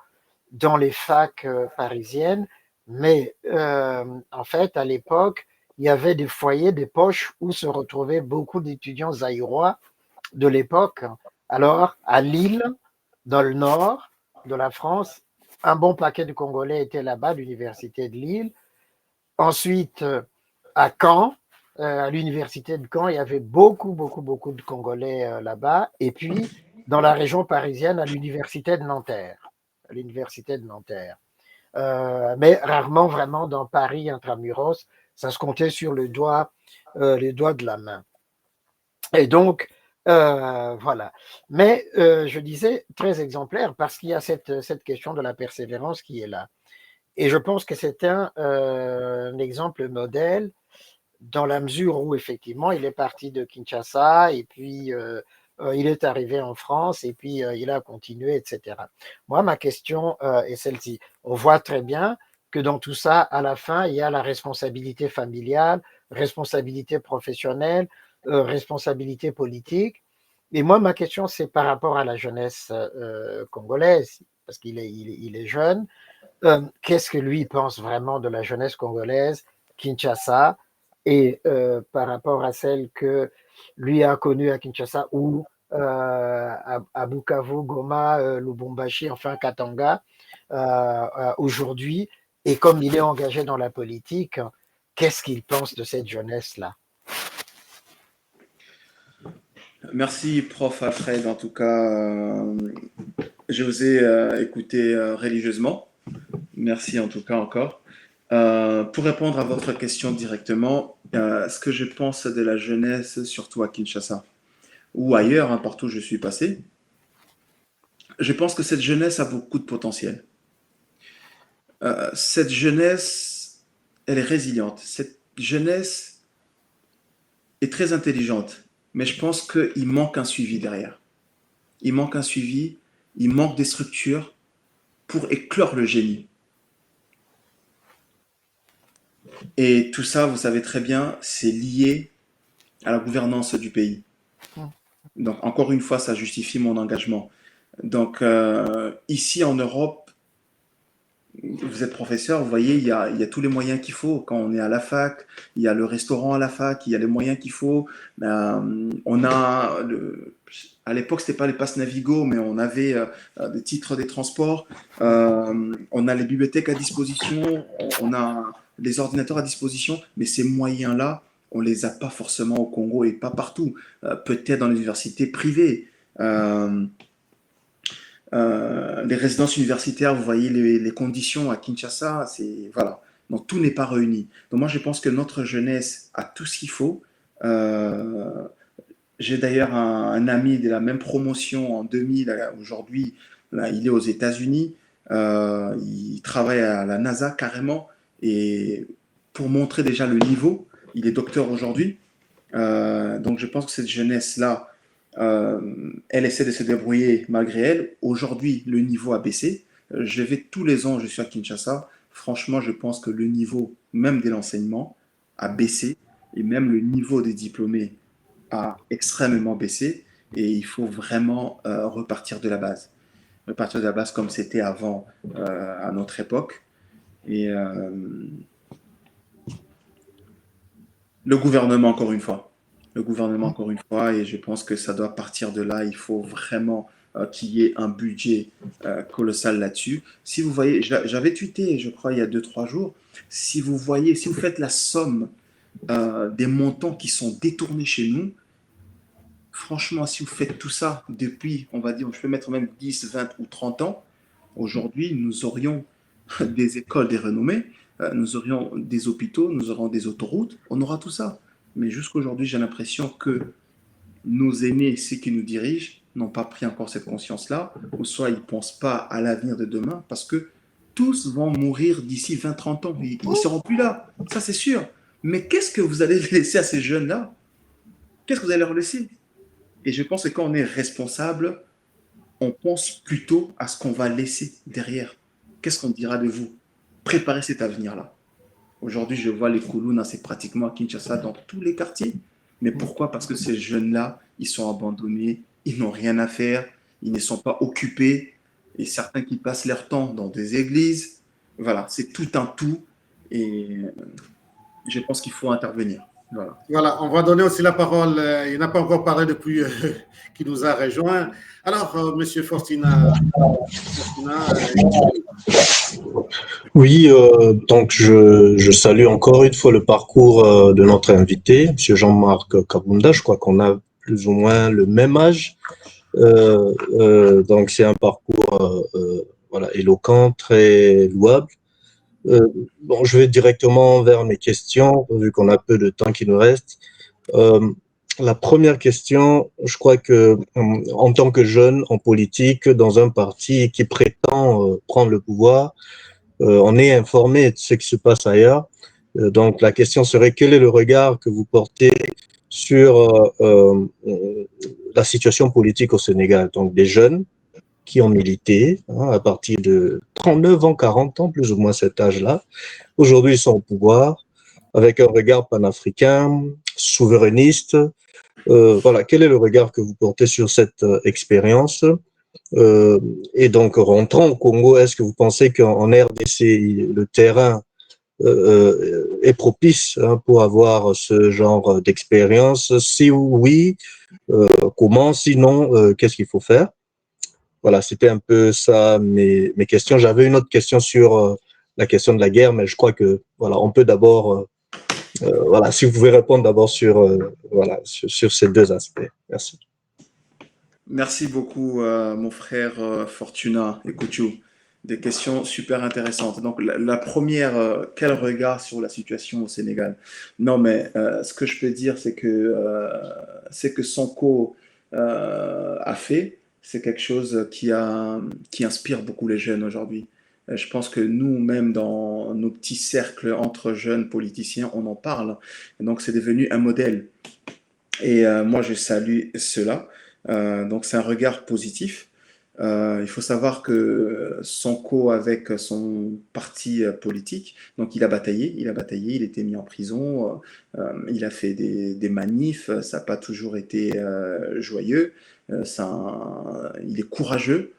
dans les facs parisiennes, mais en fait, à l'époque, il y avait des foyers, des poches où se retrouvaient beaucoup d'étudiants zaïrois de l'époque. Alors, à Lille, dans le nord de la France, un bon paquet de Congolais étaient là-bas, à l'université de Lille. Ensuite, à Caen, à l'université de Caen, il y avait beaucoup de Congolais là-bas. Et puis, dans la région parisienne, à l'université de Nanterre. À l'université de Nanterre. Mais rarement vraiment dans Paris, intramuros. Ça se comptait sur les doigts de la main. Et donc, voilà. Mais je disais très exemplaire parce qu'il y a cette question de la persévérance qui est là. Et je pense que c'est un exemple modèle dans la mesure où effectivement il est parti de Kinshasa et puis il est arrivé en France et puis il a continué, etc. Moi, ma question est celle-ci. On voit très bien que dans tout ça, à la fin, il y a la responsabilité familiale, responsabilité professionnelle, responsabilité politique. Et moi, ma question, c'est par rapport à la jeunesse congolaise, parce il est jeune. Qu'est-ce que lui pense vraiment de la jeunesse congolaise, Kinshasa, et par rapport à celle que lui a connue à Kinshasa ou à Bukavu, Goma, Lubumbashi, enfin Katanga, aujourd'hui, et comme il est engagé dans la politique, qu'est-ce qu'il pense de cette jeunesse-là? Merci, prof Alfred. En tout cas, je vous ai écouté religieusement. Merci en tout cas encore. Pour répondre à votre question directement, ce que je pense de la jeunesse, surtout à Kinshasa ou ailleurs, hein, partout où je suis passé, je pense que cette jeunesse a beaucoup de potentiel. Cette jeunesse, elle est résiliente. Cette jeunesse est très intelligente, mais je pense qu'il manque un suivi derrière. Il manque un suivi, il manque des structures pour éclore le génie. Et tout ça, vous savez très bien, c'est lié à la gouvernance du pays. Donc, encore une fois, ça justifie mon engagement. Donc, ici en Europe, vous êtes professeur, vous voyez, il y a tous les moyens qu'il faut. Quand on est à la fac, il y a le restaurant à la fac, il y a les moyens qu'il faut. On a, à l'époque, ce n'était pas les passes Navigo, mais on avait des titres des transports. On a les bibliothèques à disposition, on a les ordinateurs à disposition, mais ces moyens-là, on ne les a pas forcément au Congo et pas partout. Peut-être dans les universités privées. Les résidences universitaires, vous voyez les conditions à Kinshasa, c'est voilà. Donc tout n'est pas réuni. Donc moi je pense que notre jeunesse a tout ce qu'il faut. J'ai d'ailleurs un ami de la même promotion en 2000. Aujourd'hui, là, il est aux États-Unis. Il travaille à la NASA carrément. Et pour montrer déjà le niveau, il est docteur aujourd'hui. Donc je pense que cette jeunesse-là, elle essaie de se débrouiller malgré elle. Aujourd'hui, le niveau a baissé. Je vais tous les ans, je suis à Kinshasa. Franchement, je pense que le niveau même de l'enseignement a baissé et même le niveau des diplômés a extrêmement baissé et il faut vraiment repartir de la base. Repartir de la base comme c'était avant à notre époque. Et le gouvernement, encore une fois. Le gouvernement, encore une fois, et je pense que ça doit partir de là. Il faut vraiment qu'il y ait un budget colossal là-dessus. Si vous voyez, j'avais tweeté, je crois, il y a 2, 3 jours, si vous voyez, si vous faites la somme des montants qui sont détournés chez nous, franchement, si vous faites tout ça depuis, on va dire, je peux mettre même 10, 20 ou 30 ans, aujourd'hui, nous aurions des écoles, des renommées, nous aurions des hôpitaux, nous aurions des autoroutes, on aura tout ça. Mais jusqu'aujourd'hui, j'ai l'impression que nos aînés, ceux qui nous dirigent, n'ont pas pris encore cette conscience-là, ou soit ils ne pensent pas à l'avenir de demain, parce que tous vont mourir d'ici 20, 30 ans. Ils ne seront plus là, ça c'est sûr. Mais qu'est-ce que vous allez laisser à ces jeunes-là? Qu'est-ce que vous allez leur laisser? Et je pense que quand on est responsable, on pense plutôt à ce qu'on va laisser derrière. Qu'est-ce qu'on dira de vous? Préparez cet avenir-là. Aujourd'hui, je vois les Koulouna, c'est pratiquement à Kinshasa dans tous les quartiers. Mais pourquoi? Parce que ces jeunes-là, ils sont abandonnés, ils n'ont rien à faire, ils ne sont pas occupés. Et certains qui passent leur temps dans des églises. Voilà, c'est tout un tout. Et je pense qu'il faut intervenir. Voilà. Voilà, on va donner aussi la parole. Il n'a pas encore parlé depuis qu'il nous a rejoint. Alors, Monsieur Fortina, Oui, donc je salue encore une fois le parcours de notre invité, Monsieur Jean-Marc Kabunda. Je crois qu'on a plus ou moins le même âge. Donc c'est un parcours voilà, éloquent, très louable. Bon, je vais directement vers mes questions, vu qu'on a peu de temps qui nous reste. La première question, je crois que en tant que jeune en politique, dans un parti qui prétend prendre le pouvoir, on est informé de ce qui se passe ailleurs. Donc la question serait, quel est le regard que vous portez sur la situation politique au Sénégal? Donc des jeunes qui ont milité à partir de 39 ans, 40 ans, plus ou moins cet âge-là. Aujourd'hui, ils sont au pouvoir avec un regard panafricain, souverainiste. Voilà, quel est le regard que vous portez sur cette expérience? Et donc, rentrant au Congo, est-ce que vous pensez qu'en RDC, le terrain est propice pour avoir ce genre d'expérience? Si oui, comment? Sinon, qu'est-ce qu'il faut faire? Voilà, c'était un peu ça mes questions. J'avais une autre question sur la question de la guerre, mais je crois que voilà, on peut d'abord, voilà, si vous pouvez répondre d'abord sur voilà sur ces deux aspects. Merci. Merci beaucoup, mon frère Fortuna et Couture. Des questions super intéressantes. Donc, la première, quel regard sur la situation au Sénégal? Non, mais ce que je peux dire, c'est que Sonko a fait, c'est quelque chose qui inspire beaucoup les jeunes aujourd'hui. Je pense que nous-mêmes, dans nos petits cercles entre jeunes politiciens, on en parle. Et donc, c'est devenu un modèle. Et moi, je salue cela. Donc, c'est un regard positif. Il faut savoir que Sonko, avec son parti politique, donc il a bataillé, il était mis en prison, il a fait des manifs, ça n'a pas toujours été joyeux. Il est courageux,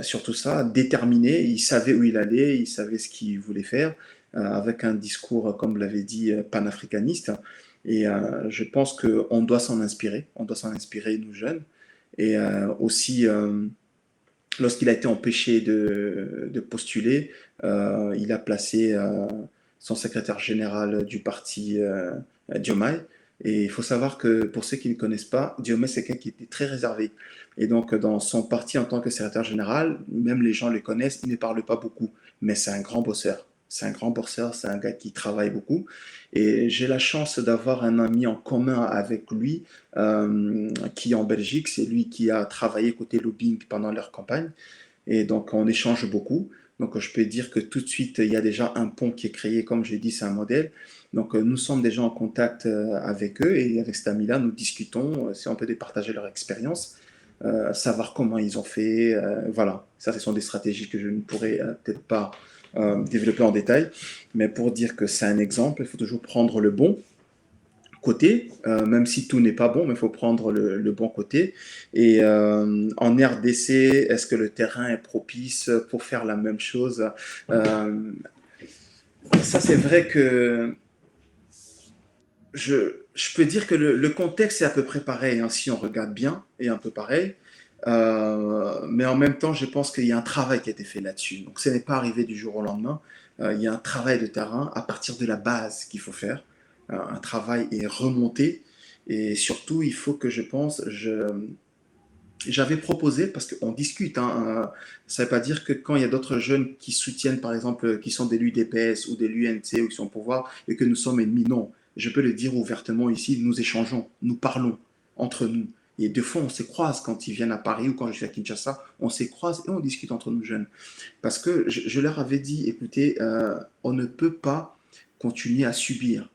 surtout ça, déterminé, il savait où il allait, il savait ce qu'il voulait faire, avec un discours, comme vous l'avez dit, panafricaniste. Et je pense qu'on doit s'en inspirer, nous jeunes. Et aussi, lorsqu'il a été empêché de postuler, il a placé son secrétaire général du parti, Diomaye. Et il faut savoir que pour ceux qui ne connaissent pas, Diomaye, c'est quelqu'un qui était très réservé. Et donc, dans son parti en tant que secrétaire général, même les gens le connaissent, il ne parle pas beaucoup. Mais c'est un grand bosseur. C'est un grand bosseur, c'est un gars qui travaille beaucoup. Et j'ai la chance d'avoir un ami en commun avec lui qui est en Belgique. C'est lui qui a travaillé côté lobbying pendant leur campagne. Et donc, on échange beaucoup. Donc, je peux dire que tout de suite, il y a déjà un pont qui est créé. Comme j'ai dit, c'est un modèle. Donc, nous sommes déjà en contact avec eux et avec cet ami-là, nous discutons si on peut départager leur expérience, savoir comment ils ont fait. Voilà, ça, ce sont des stratégies que je ne pourrais peut-être pas développer en détail. Mais pour dire que c'est un exemple, il faut toujours prendre le bon côté, même si tout n'est pas bon, mais il faut prendre le bon côté. Et en RDC, est-ce que le terrain est propice pour faire la même chose? Ça, c'est vrai que je peux dire que le contexte est à peu près pareil, hein, si on regarde bien, et un peu pareil. Mais en même temps, je pense qu'il y a un travail qui a été fait là-dessus. Donc, ce n'est pas arrivé du jour au lendemain. Il y a un travail de terrain à partir de la base qu'il faut faire. Un travail est remonté. Et surtout, il faut que je pense, j'avais proposé, parce qu'on discute, hein, ça ne veut pas dire que quand il y a d'autres jeunes qui soutiennent, par exemple, qui sont des l'UDPS ou des l'UNC ou qui sont au pouvoir et que nous sommes ennemis, non. Je peux le dire ouvertement ici, nous échangeons, nous parlons entre nous. Et des fois, on se croise quand ils viennent à Paris ou quand je suis à Kinshasa, on se croise et on discute entre nous jeunes. Parce que je leur avais dit, écoutez, on ne peut pas continuer à subir.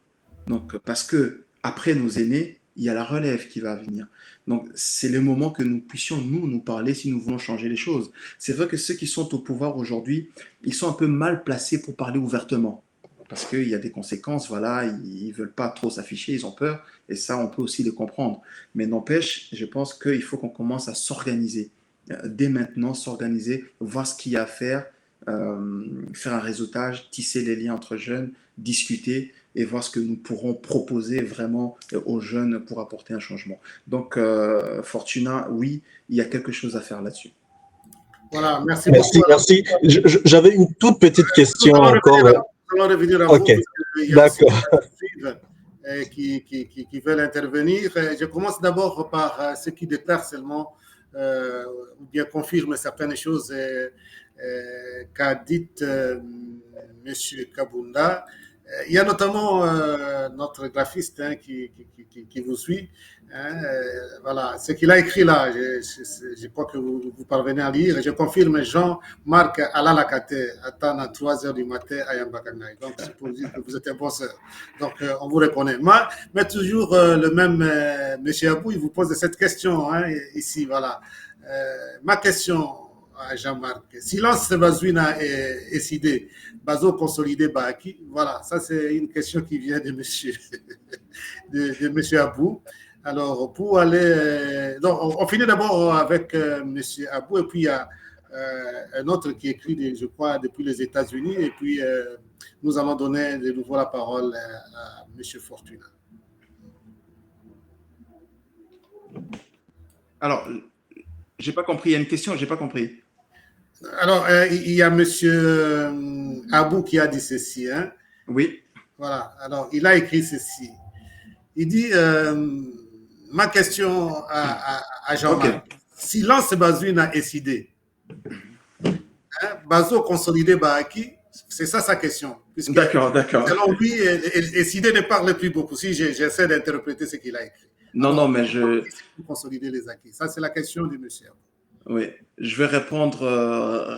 Donc, parce que après nos aînés, il y a la relève qui va venir. Donc, c'est le moment que nous puissions, nous parler si nous voulons changer les choses. C'est vrai que ceux qui sont au pouvoir aujourd'hui, ils sont un peu mal placés pour parler ouvertement. Parce qu'il y a des conséquences, voilà, ils ne veulent pas trop s'afficher, ils ont peur, et ça, on peut aussi les comprendre. Mais n'empêche, je pense qu'il faut qu'on commence à s'organiser. Dès maintenant, s'organiser, voir ce qu'il y a à faire, faire un réseautage, tisser les liens entre jeunes, discuter et voir ce que nous pourrons proposer vraiment aux jeunes pour apporter un changement. Donc, Fortuna, oui, il y a quelque chose à faire là-dessus. Voilà, merci Merci, beaucoup. merci. J'avais une toute petite question Nous encore. allons revenir à vous, Ok, parce qu'il y a aussi d'accord. qui veulent intervenir. Je commence d'abord par ceux qui déclarent seulement ou bien confirment certaines choses qu'a dites M. Kabunda. Il y a notamment notre graphiste hein, qui vous suit. Hein, voilà, ce qu'il a écrit là, je crois que vous parvenez à lire. Je confirme, Jean-Marc Alalakate attend à 3 h du matin à Yambakanaï. Donc, c'est pour dire que vous êtes un bosseur. Donc, on vous reconnaît. Mais toujours le même M. Abou, il vous pose cette question hein, ici. Voilà. Ma question à Jean-Marc. Silence Bazuina et Sidé, Bazo consolidé Baki. Voilà, ça c'est une question qui vient de monsieur, de monsieur Abou. Alors, pour aller. Donc, on finit d'abord avec monsieur Abou, et puis il y a un autre qui écrit, je crois, depuis les États-Unis, et puis nous allons donner de nouveau la parole à monsieur Fortuna. Alors, j'ai pas compris, il y a une question, j'ai pas compris. Alors, il y a M. Abou qui a dit ceci. Hein? Oui. Voilà. Alors, il a écrit ceci. Il dit ma question à Jean-Marc. Okay. Silence Bazuina et Sidé. Hein? Bazo consolidé Baaki. C'est ça sa question. D'accord. Selon lui, et Sidé ne parle plus beaucoup. Si j'essaie d'interpréter ce qu'il a écrit. Non, alors, non, mais je. Consolider les acquis. Ça, c'est la question du monsieur. Oui, je vais répondre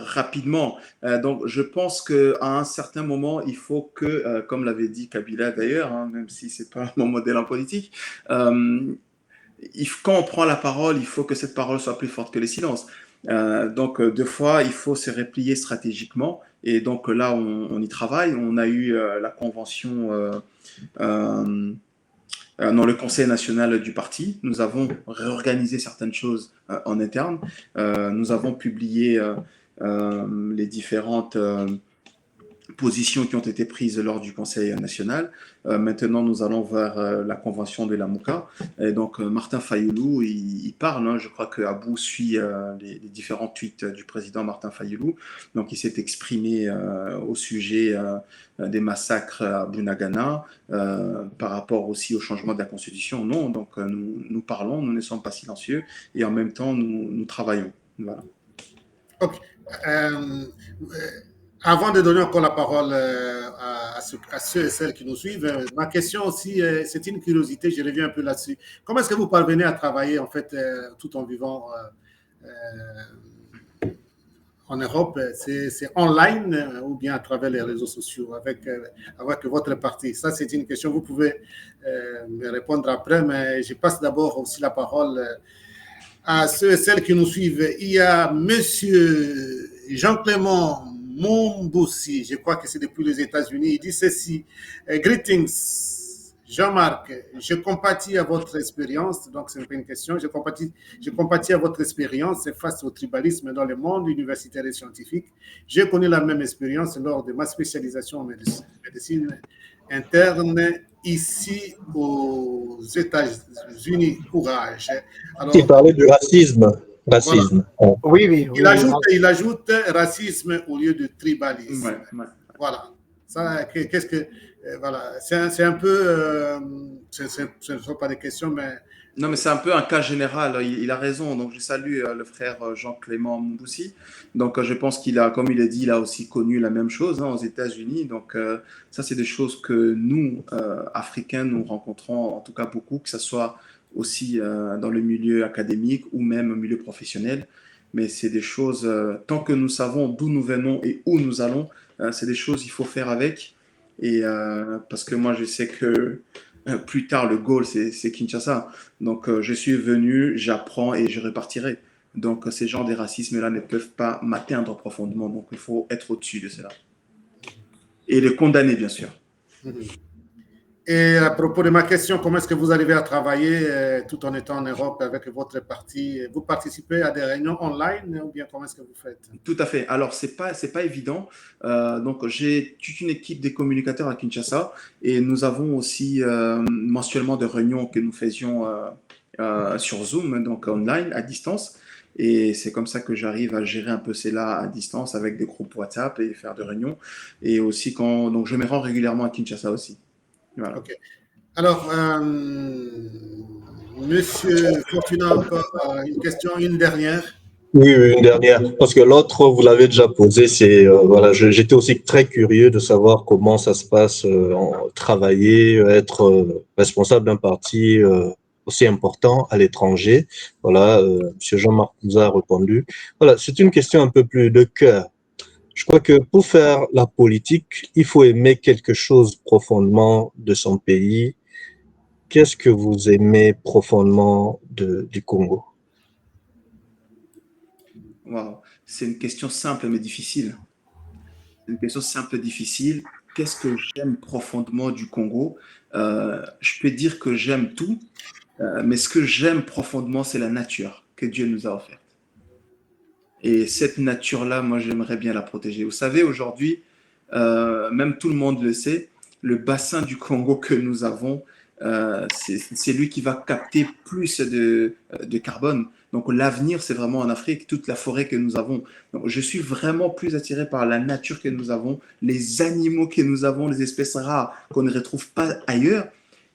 rapidement. Donc, je pense qu'à un certain moment, il faut que, comme l'avait dit Kabila d'ailleurs, hein, même si ce n'est pas mon modèle en politique, quand on prend la parole, il faut que cette parole soit plus forte que les silences. Donc, deux fois, il faut se replier stratégiquement. Et donc là, on y travaille. On a eu la convention dans le conseil national du parti. Nous avons réorganisé certaines choses en interne. Nous avons publié les différentes positions qui ont été prises lors du conseil national. Maintenant, nous allons vers la convention de la MOUCA. Et donc, Martin Fayoulou, il parle. Hein, je crois que Abou suit les différents tweets du président Martin Fayoulou. Donc, il s'est exprimé au sujet des massacres à Bunagana, par rapport aussi au changement de la Constitution. Non, donc nous parlons, nous ne sommes pas silencieux et en même temps, nous travaillons. Voilà. Ok. Avant de donner encore la parole à ceux et celles qui nous suivent, ma question aussi, c'est une curiosité, je reviens un peu là-dessus. Comment est-ce que vous parvenez à travailler en fait tout en vivant en Europe? C'est online ou bien à travers les réseaux sociaux avec votre parti? Ça, c'est une question. Vous pouvez me répondre après, mais je passe d'abord aussi la parole à ceux et celles qui nous suivent. Il y a Monsieur Jean-Clément Momboussi, je crois que c'est depuis les États-Unis. Il dit ceci: Greetings, Jean-Marc, je compatis à votre expérience. Donc, c'est une question. Je compatis à votre expérience face au tribalisme dans le monde universitaire et scientifique. J'ai connu la même expérience lors de ma spécialisation en médecine interne ici aux États-Unis. Courage. Alors, il parlait du racisme. Racisme. Voilà. Oui. Il ajoute racisme au lieu de tribalisme. Ouais. Voilà. Ça, qu'est-ce que. Voilà. C'est un peu. Ce ne sont pas des questions, mais. Non, mais c'est un peu un cas général. Il a raison. Donc, je salue le frère Jean-Clément Momboussi. Donc, je pense qu'il a, comme il a dit, il a aussi connu la même chose aux États-Unis. Donc, ça, c'est des choses que nous, Africains, nous rencontrons en tout cas beaucoup, que ce soit aussi dans le milieu académique ou même au milieu professionnel. Mais c'est des choses, tant que nous savons d'où nous venons et où nous allons, c'est des choses qu'il faut faire avec. Et parce que moi, je sais que plus tard, le goal, c'est Kinshasa. Donc, je suis venu, j'apprends et je repartirai. Donc, ces genres de racismes-là ne peuvent pas m'atteindre profondément. Donc, il faut être au-dessus de cela. Et les condamner, bien sûr. Et à propos de ma question, comment est-ce que vous arrivez à travailler tout en étant en Europe avec votre parti? Vous participez à des réunions online ou bien comment est-ce que vous faites? Tout à fait. Alors, c'est pas évident. Donc, j'ai toute une équipe de communicateurs à Kinshasa et nous avons aussi mensuellement des réunions que nous faisions sur Zoom, donc online, à distance. Et c'est comme ça que j'arrive à gérer un peu cela à distance avec des groupes WhatsApp et faire des réunions. Et aussi donc je me rends régulièrement à Kinshasa aussi. Voilà. Ok. Alors, Monsieur Fortuna, encore une question, une dernière. Oui, une dernière. Parce que l'autre, vous l'avez déjà posé, c'est voilà, j'étais aussi très curieux de savoir comment ça se passe, travailler, être responsable d'un parti aussi important à l'étranger. Voilà, Monsieur Jean-Marc nous a répondu. Voilà, c'est une question un peu plus de cœur. Je crois que pour faire la politique, il faut aimer quelque chose profondément de son pays. Qu'est-ce que vous aimez profondément du Congo? Wow. C'est une question simple mais difficile. Une question simple et difficile. Qu'est-ce que j'aime profondément du Congo? Je peux dire que j'aime tout, mais ce que j'aime profondément, c'est la nature que Dieu nous a offerte. Et cette nature-là, moi, j'aimerais bien la protéger. Vous savez, aujourd'hui, même tout le monde le sait, le bassin du Congo que nous avons, c'est lui qui va capter plus de carbone. Donc l'avenir, c'est vraiment en Afrique, toute la forêt que nous avons. Donc, je suis vraiment plus attiré par la nature que nous avons, les animaux que nous avons, les espèces rares qu'on ne retrouve pas ailleurs.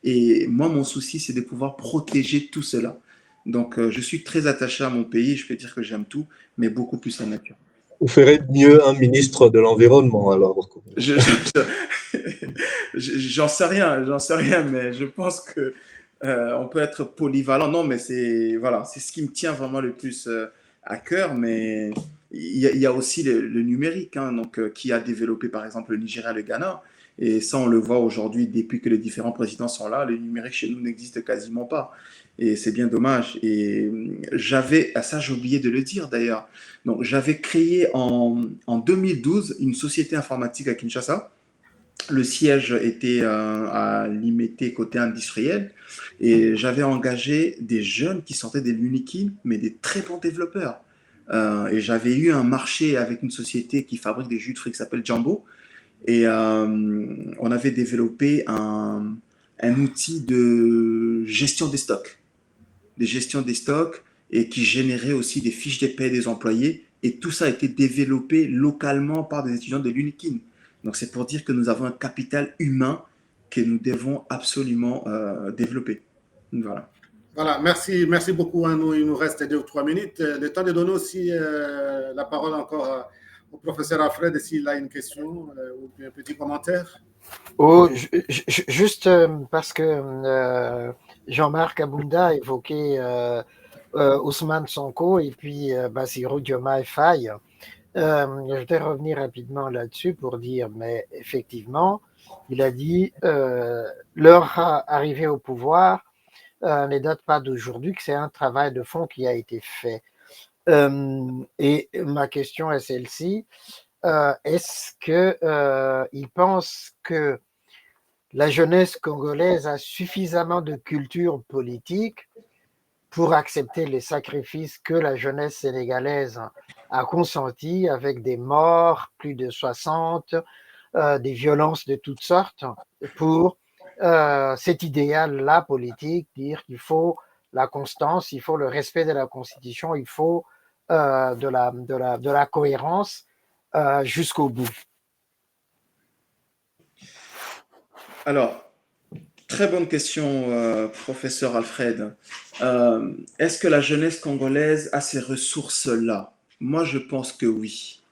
Et moi, mon souci, c'est de pouvoir protéger tout cela. Donc, je suis très attaché à mon pays, je peux dire que j'aime tout, mais beaucoup plus la nature. Vous ferez mieux un ministre de l'Environnement, alors. J'en sais rien, mais je pense que on peut être polyvalent. Non, mais c'est ce qui me tient vraiment le plus à cœur. Mais il y a aussi le numérique, hein, donc qui a développé par exemple le Nigeria, le Ghana. Et ça, on le voit aujourd'hui depuis que les différents présidents sont là. Le numérique chez nous n'existe quasiment pas. Et c'est bien dommage. Et ça j'ai oublié de le dire d'ailleurs. Donc j'avais créé en 2012 une société informatique à Kinshasa. Le siège était à Limete côté industriel et j'avais engagé des jeunes qui sortaient de l'Unikin, mais des très bons développeurs. Et j'avais eu un marché avec une société qui fabrique des jus de fruits qui s'appelle Jumbo. Et on avait développé un outil de gestion des stocks. Et qui générait aussi des fiches de paie des employés. Et tout ça a été développé localement par des étudiants de l'Unikin. Donc, c'est pour dire que nous avons un capital humain que nous devons absolument développer. Voilà. Voilà, merci beaucoup. Hein. Il nous reste 2 ou 3 minutes. Le temps de donner aussi la parole encore au professeur Alfred s'il a une question ou un petit commentaire. Oh, juste parce que Jean-Marc Abunda a évoqué Ousmane Sonko et puis Bassirou Diomaye Faye. Je vais revenir rapidement là-dessus pour dire, mais effectivement, il a dit leur arrivée au pouvoir ne date pas d'aujourd'hui, que c'est un travail de fond qui a été fait. Et ma question est celle-ci. Est-ce qu'il pense que la jeunesse congolaise a suffisamment de culture politique pour accepter les sacrifices que la jeunesse sénégalaise a consentis avec des morts, plus de 60, des violences de toutes sortes, pour cet idéal-là politique, dire qu'il faut la constance, il faut le respect de la Constitution, il faut de la cohérence jusqu'au bout. Alors, très bonne question, professeur Alfred. Est-ce que la jeunesse congolaise a ces ressources-là? Moi, je pense que oui.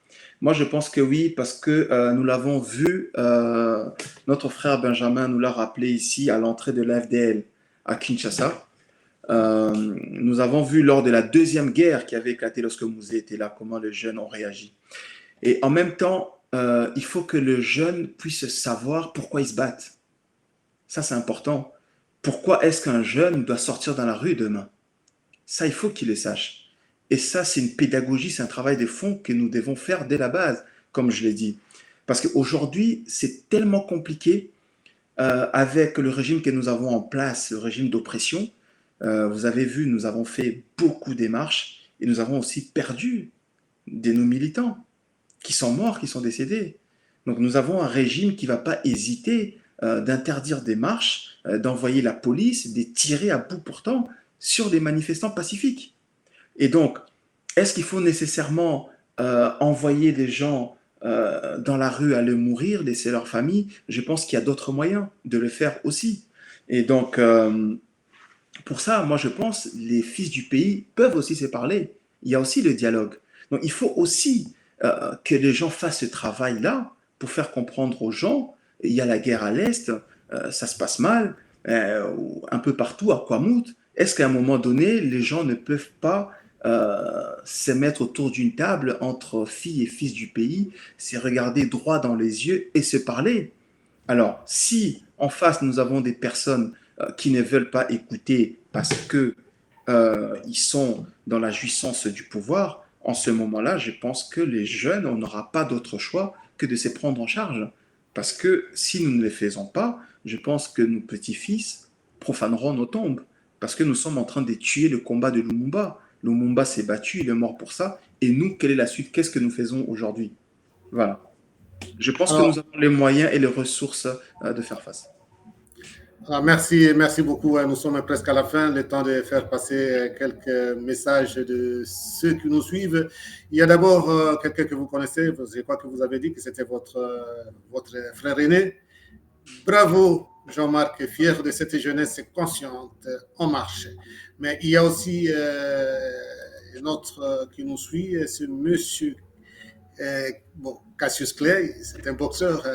Moi, je pense que oui, parce que nous l'avons vu, notre frère Benjamin nous l'a rappelé ici à l'entrée de l'AFDL à Kinshasa. Nous avons vu lors de la deuxième guerre qui avait éclaté lorsque Mouzé était là, comment les jeunes ont réagi. Et en même temps, il faut que le jeune puisse savoir pourquoi ils se battent. Ça, c'est important. Pourquoi est-ce qu'un jeune doit sortir dans la rue demain? Ça, il faut qu'il le sache. Et ça, c'est une pédagogie, c'est un travail de fond que nous devons faire dès la base, comme je l'ai dit. Parce qu'aujourd'hui, c'est tellement compliqué avec le régime que nous avons en place, le régime d'oppression. Vous avez vu, nous avons fait beaucoup de démarches et nous avons aussi perdu de nos militants qui sont morts, qui sont décédés. Donc nous avons un régime qui ne va pas hésiter d'interdire des marches, d'envoyer la police, de tirer à bout portant sur des manifestants pacifiques. Et donc, est-ce qu'il faut nécessairement envoyer des gens dans la rue à aller mourir, laisser leur famille? Je pense qu'il y a d'autres moyens de le faire aussi. Et donc, pour ça, moi je pense les fils du pays peuvent aussi se parler. Il y a aussi le dialogue. Donc, il faut aussi que les gens fassent ce travail-là pour faire comprendre aux gens, il y a la guerre à l'Est, ça se passe mal, un peu partout, à Kwamout. Est-ce qu'à un moment donné, les gens ne peuvent pas se mettre autour d'une table entre filles et fils du pays, se regarder droit dans les yeux et se parler? Alors, si en face, nous avons des personnes qui ne veulent pas écouter parce que ils sont dans la jouissance du pouvoir, en ce moment-là, je pense que les jeunes, on n'aura pas d'autre choix que de se prendre en charge. Parce que si nous ne le faisons pas, je pense que nos petits-fils profaneront nos tombes. Parce que nous sommes en train de tuer le combat de Lumumba. Lumumba s'est battu, il est mort pour ça. Et nous, quelle est la suite? Qu'est-ce que nous faisons aujourd'hui? Voilà. Je pense que nous avons les moyens et les ressources de faire face. Merci beaucoup. Nous sommes presque à la fin. Le temps de faire passer quelques messages de ceux qui nous suivent. Il y a d'abord quelqu'un que vous connaissez. Je crois que vous avez dit que c'était votre frère aîné. Bravo, Jean-Marc, fier de cette jeunesse consciente, en marche. Mais il y a aussi un autre qui nous suit, c'est monsieur Cassius Clay, c'est un boxeur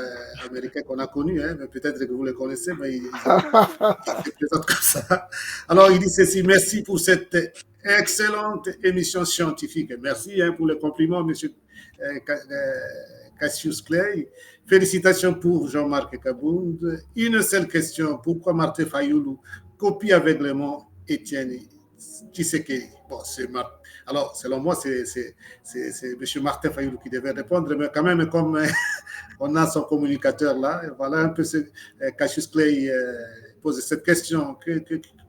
américain qu'on a connu, mais peut-être que vous le connaissez, mais il se présente comme ça. Alors, il dit ceci: merci pour cette excellente émission scientifique. Merci pour le compliment, monsieur Cassius Clay. Félicitations pour Jean-Marc Kabound. Une seule question: pourquoi Martin Fayoulou copie aveuglément Étienne Tshisekedi? Bon, alors, selon moi, c'est M. Martin Fayoulou qui devait répondre, mais quand même, comme on a son communicateur là, voilà un peu ce Cassius Clay pose cette question.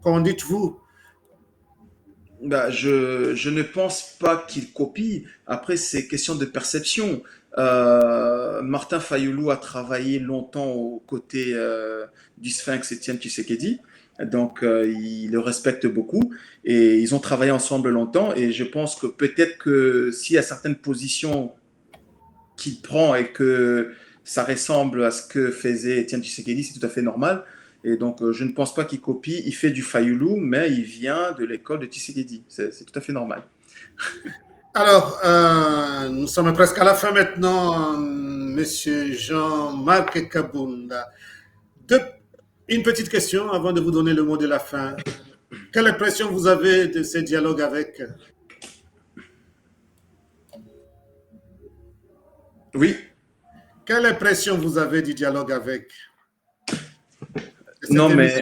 Qu'en dites-vous? Je ne pense pas qu'il copie. Après, c'est question de perception. Martin Fayoulou a travaillé longtemps aux côtés du Sphinx Étienne Tshisekedi. Donc, il le respecte beaucoup et ils ont travaillé ensemble longtemps. Et je pense que peut-être que s'il y a certaines positions qu'il prend et que ça ressemble à ce que faisait Étienne Tshisekedi, c'est tout à fait normal. Et donc, je ne pense pas qu'il copie. Il fait du Fayoulou, mais il vient de l'école de Tshisekedi. C'est tout à fait normal. Alors, nous sommes presque à la fin maintenant, Monsieur Jean-Marc Kabounda. Une petite question avant de vous donner le mot de la fin. Quelle impression vous avez de ces dialogues avec? Oui, Quelle impression vous avez du dialogue avec? De cette non, mais émission?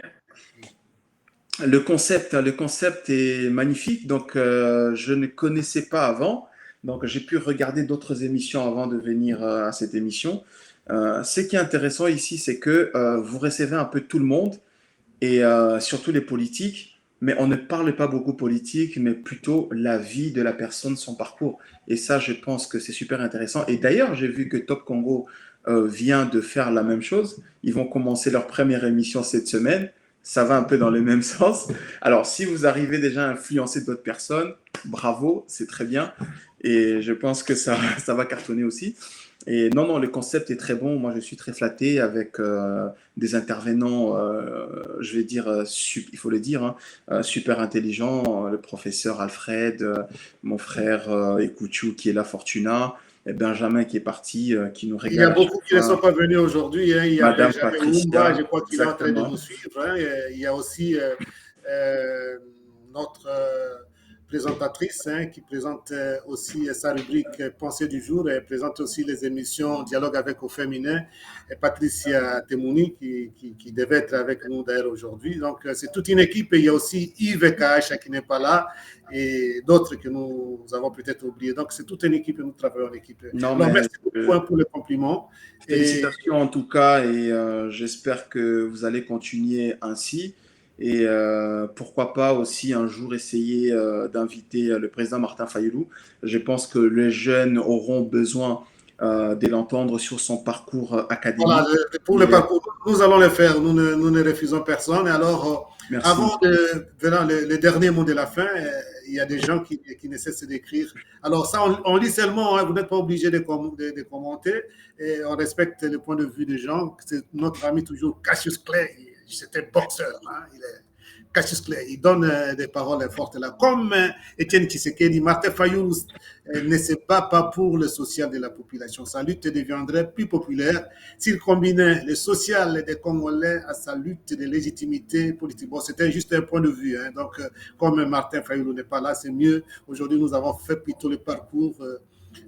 le concept est magnifique. Donc, je ne connaissais pas avant. Donc, j'ai pu regarder d'autres émissions avant de venir à cette émission. Ce qui est intéressant ici, c'est que vous recevez un peu tout le monde et surtout les politiques, mais on ne parle pas beaucoup politique, mais plutôt la vie de la personne, son parcours. Et ça, je pense que c'est super intéressant. Et d'ailleurs, j'ai vu que Top Congo vient de faire la même chose. Ils vont commencer leur première émission cette semaine. Ça va un peu dans le même sens. Alors, si vous arrivez déjà à influencer d'autres personnes, bravo, c'est très bien. Et je pense que ça va cartonner aussi. Et non, non, le concept est très bon. Moi, je suis très flatté avec des intervenants, je vais dire, il faut le dire, hein, super intelligents. Le professeur Alfred, mon frère Ekouchou qui est là, Fortuna, et Benjamin qui est parti, qui nous Il y a régale à chaque beaucoup qui ne sont fois. pas venus aujourd'hui, hein. Il y a Madame Benjamin Oumba, je Patricia, crois qu'il est en train de nous exactement. suivre, hein. Il y a aussi notre présentatrice, hein, qui présente aussi sa rubrique Pensée du jour et présente aussi les émissions Dialogue avec au féminin, et Patricia Temouni qui devait être avec nous d'ailleurs aujourd'hui. Donc c'est toute une équipe et il y a aussi Yves KH qui n'est pas là et d'autres que nous avons peut-être oubliés. Donc c'est toute une équipe et nous travaillons en équipe. Non, Alors mais merci beaucoup, hein, pour les compliments. Et félicitations en tout cas et j'espère que vous allez continuer ainsi. Et pourquoi pas aussi un jour essayer d'inviter le président Martin Fayulu. Je pense que les jeunes auront besoin de l'entendre sur son parcours voilà, académique. pour le Et, parcours, nous allons le faire. Nous ne refusons personne. Et alors, merci. avant de venir le dernier mot de la fin, il y a des gens qui ne cessent d'écrire. Alors, ça, on lit seulement, hein, vous n'êtes pas obligé de commenter. Et on respecte le point de vue des gens. C'est notre ami toujours Cassius Clay. C'était boxeur. Hein, Cassius Clay, il donne des paroles fortes là. Comme Étienne Tshisekedi, Martin Fayoulou ne se bat pas pour le social de la population. Sa lutte deviendrait plus populaire s'il combinait le social des Congolais à sa lutte de légitimité politique. Bon, c'était juste un point de vue. Hein. Donc, comme Martin Fayoulou n'est pas là, c'est mieux. Aujourd'hui, nous avons fait plutôt le parcours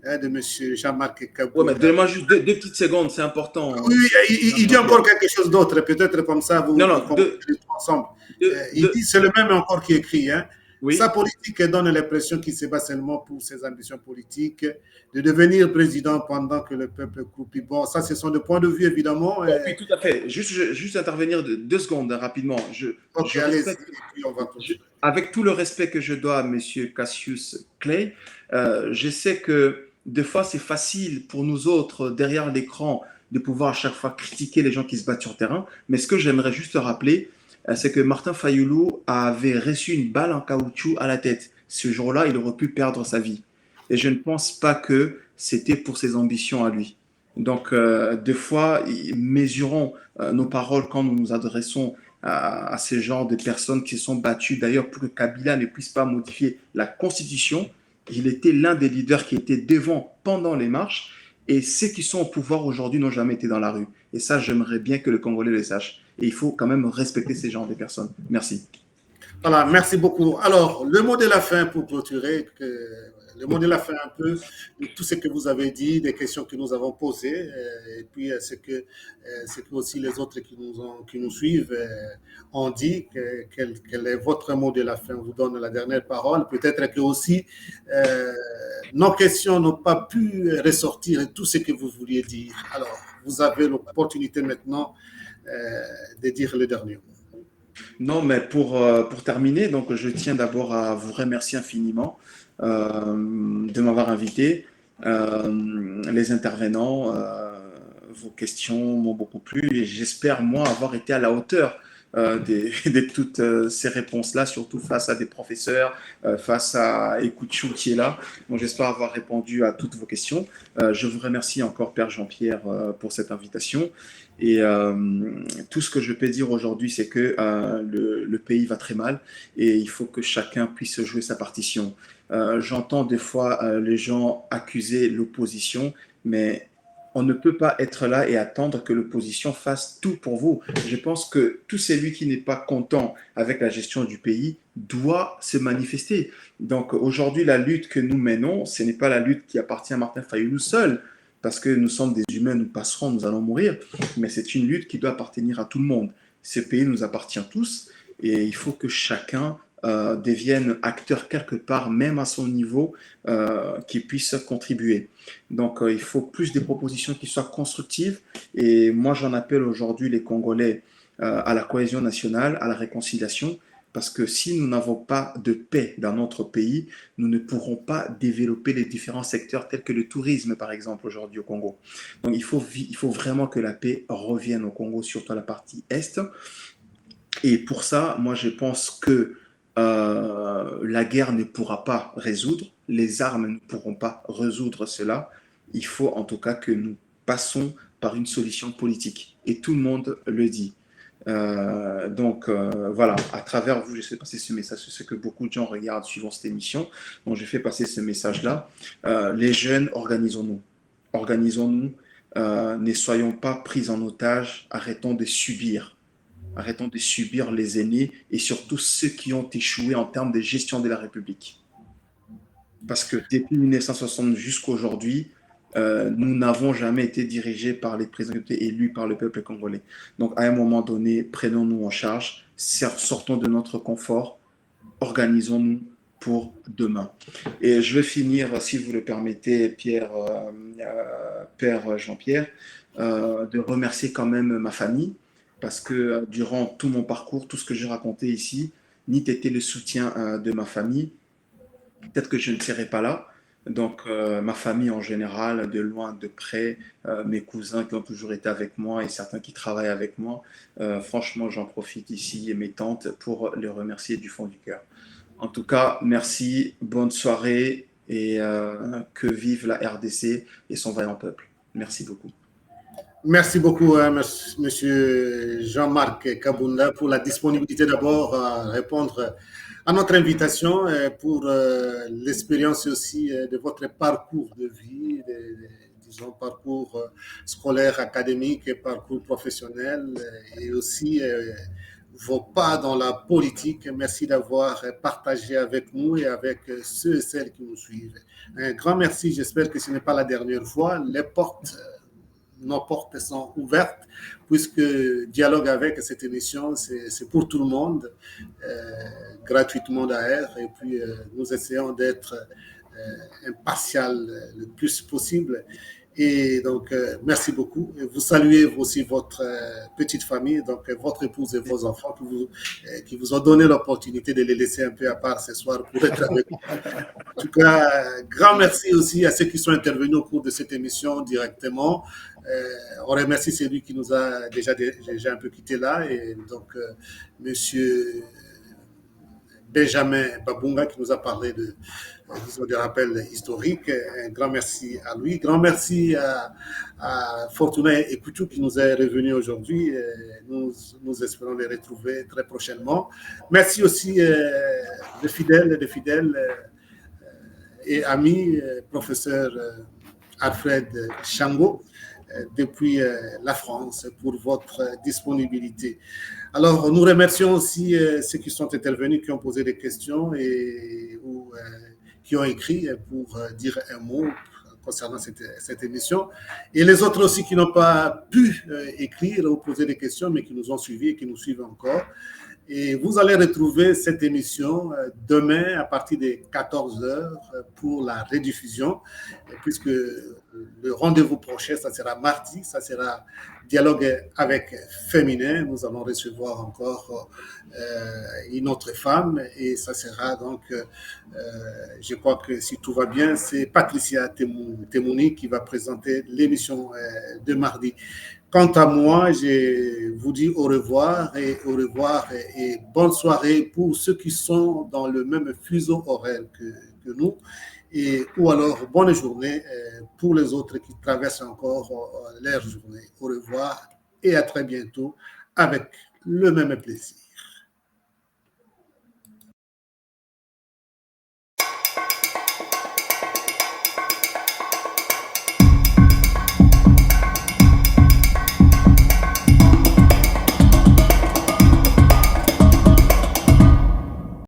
de M. Jean-Marc Ouais, mais Kaboul. donnez-moi juste deux petites secondes, c'est important, Oui, il dit Jean-Pierre. encore quelque chose d'autre. Peut-être comme ça, Non, vous non, comprenez ensemble. Il deux, dit, c'est le même encore qui écrit. Hein. Sa oui. politique donne l'impression qu'il se bat seulement pour ses ambitions politiques, de devenir président pendant que le peuple croupit. Bon, ça, ce sont des points de vue, évidemment. Bon, oui, tout à fait. Juste intervenir 2 secondes rapidement. Ok, Je allez-y, respecte, et puis on va continuer. avec tout le respect que je dois à Monsieur Cassius Clay, je sais que des fois c'est facile pour nous autres derrière l'écran de pouvoir à chaque fois critiquer les gens qui se battent sur le terrain. Mais ce que j'aimerais juste rappeler, c'est que Martin Fayoulou avait reçu une balle en caoutchouc à la tête. Ce jour-là, il aurait pu perdre sa vie. Et je ne pense pas que c'était pour ses ambitions à lui. Donc, des fois, mesurons nos paroles quand nous nous adressons à ces genres de personnes qui se sont battues. D'ailleurs, pour que Kabila ne puisse pas modifier la constitution, il était l'un des leaders qui était devant pendant les marches. Et ceux qui sont au pouvoir aujourd'hui n'ont jamais été dans la rue. Et ça, j'aimerais bien que le Congolais le sache. Et il faut quand même respecter ces genres de personnes. Merci. Voilà, merci beaucoup. Alors, le mot de la fin pour clôturer, le mot de la fin un peu de tout ce que vous avez dit, des questions que nous avons posées, et puis ce que aussi les autres qui nous suivent ont dit. Quel est votre mot de la fin? On vous donne la dernière parole. Peut-être que aussi nos questions n'ont pas pu ressortir tout ce que vous vouliez dire. Alors, vous avez l'opportunité maintenant de dire le dernier mot. Non, mais pour terminer, donc je tiens d'abord à vous remercier infiniment de m'avoir invité. Les intervenants, vos questions m'ont beaucoup plu et j'espère, moi, avoir été à la hauteur de toutes ces réponses-là, surtout face à des professeurs, face à Ekouchou qui est là. Donc, j'espère avoir répondu à toutes vos questions. Je vous remercie encore, Père Jean-Pierre, pour cette invitation. Et tout ce que je peux dire aujourd'hui, c'est que le pays va très mal et il faut que chacun puisse jouer sa partition. J'entends des fois les gens accuser l'opposition, mais on ne peut pas être là et attendre que l'opposition fasse tout pour vous. Je pense que tout celui qui n'est pas content avec la gestion du pays doit se manifester. Donc aujourd'hui, la lutte que nous menons, ce n'est pas la lutte qui appartient à Martin Fayulu seul, parce que nous sommes des humains, nous passerons, nous allons mourir, mais c'est une lutte qui doit appartenir à tout le monde. Ce pays nous appartient tous et il faut que chacun devienne acteur quelque part, même à son niveau, qui puisse contribuer. Donc, il faut plus des propositions qui soient constructives. Et moi, j'en appelle aujourd'hui les Congolais à la cohésion nationale, à la réconciliation, parce que si nous n'avons pas de paix dans notre pays, nous ne pourrons pas développer les différents secteurs tels que le tourisme, par exemple, aujourd'hui au Congo. Donc, il faut vraiment que la paix revienne au Congo, surtout à la partie Est. Et pour ça, moi, je pense que la guerre ne pourra pas résoudre, les armes ne pourront pas résoudre cela. Il faut en tout cas que nous passons par une solution politique. Et tout le monde le dit. Donc voilà, à travers vous, je fais passer ce message, c'est ce que beaucoup de gens regardent suivant cette émission. Donc je fais passer ce message-là. Les jeunes, organisons-nous. Organisons-nous. Ne soyons pas pris en otage. Arrêtons de subir. Arrêtons de subir les aînés et surtout ceux qui ont échoué en termes de gestion de la République. Parce que depuis 1960 jusqu'à aujourd'hui, nous n'avons jamais été dirigés par les présidents qui étaient élus par le peuple congolais. Donc, à un moment donné, prenons-nous en charge, sortons de notre confort, organisons-nous pour demain. Et je vais finir, si vous le permettez, Père Jean-Pierre, de remercier quand même ma famille, parce que durant tout mon parcours, tout ce que j'ai raconté ici, n'eût été le soutien de ma famille, peut-être que je ne serais pas là. Donc, ma famille en général, de loin, de près, mes cousins qui ont toujours été avec moi et certains qui travaillent avec moi, franchement, j'en profite ici et mes tantes pour les remercier du fond du cœur. En tout cas, merci, bonne soirée et que vive la RDC et son vaillant peuple. Merci beaucoup. Merci beaucoup, Monsieur Jean-Marc Kabunda, pour la disponibilité d'abord à répondre à notre invitation, pour l'expérience aussi de votre parcours de vie, disons parcours scolaire, académique et parcours professionnel, et aussi vos pas dans la politique. Merci d'avoir partagé avec nous et avec ceux et celles qui nous suivent. Un grand merci, j'espère que ce n'est pas la dernière fois. Nos portes sont ouvertes, puisque Dialogue avec cette émission, c'est pour tout le monde, gratuitement d'ailleurs, et puis nous essayons d'être impartial le plus possible. Et donc, merci beaucoup. Vous saluez aussi votre petite famille, donc votre épouse et vos enfants qui vous ont donné l'opportunité de les laisser un peu à part ce soir pour être avec vous. En tout cas, grand merci aussi à ceux qui sont intervenus au cours de cette émission directement. On remercie celui qui nous a déjà un peu quitté là, et donc Monsieur Benjamin Babunga qui nous a parlé disons, des rappels historiques. Un grand merci à lui. Grand merci à Fortuna Ekutu qui nous est revenu aujourd'hui. Nous espérons les retrouver très prochainement. Merci aussi de fidèles et amis, professeur Alfred Chango, depuis la France, pour votre disponibilité. Alors, nous remercions aussi ceux qui sont intervenus, qui ont posé des questions ou qui ont écrit pour dire un mot concernant cette émission. Et les autres aussi qui n'ont pas pu écrire ou poser des questions, mais qui nous ont suivis et qui nous suivent encore. Et vous allez retrouver cette émission demain à partir de 14h pour la rediffusion, puisque le rendez-vous prochain, ça sera mardi, ça sera Dialogue avec Féminin. Nous allons recevoir encore une autre femme, et ça sera donc, je crois que si tout va bien, c'est Patricia Temouni qui va présenter l'émission de mardi. Quant à moi, je vous dis au revoir et bonne soirée pour ceux qui sont dans le même fuseau horaire que nous, ou alors bonne journée pour les autres qui traversent encore leur journée. Au revoir et à très bientôt avec le même plaisir.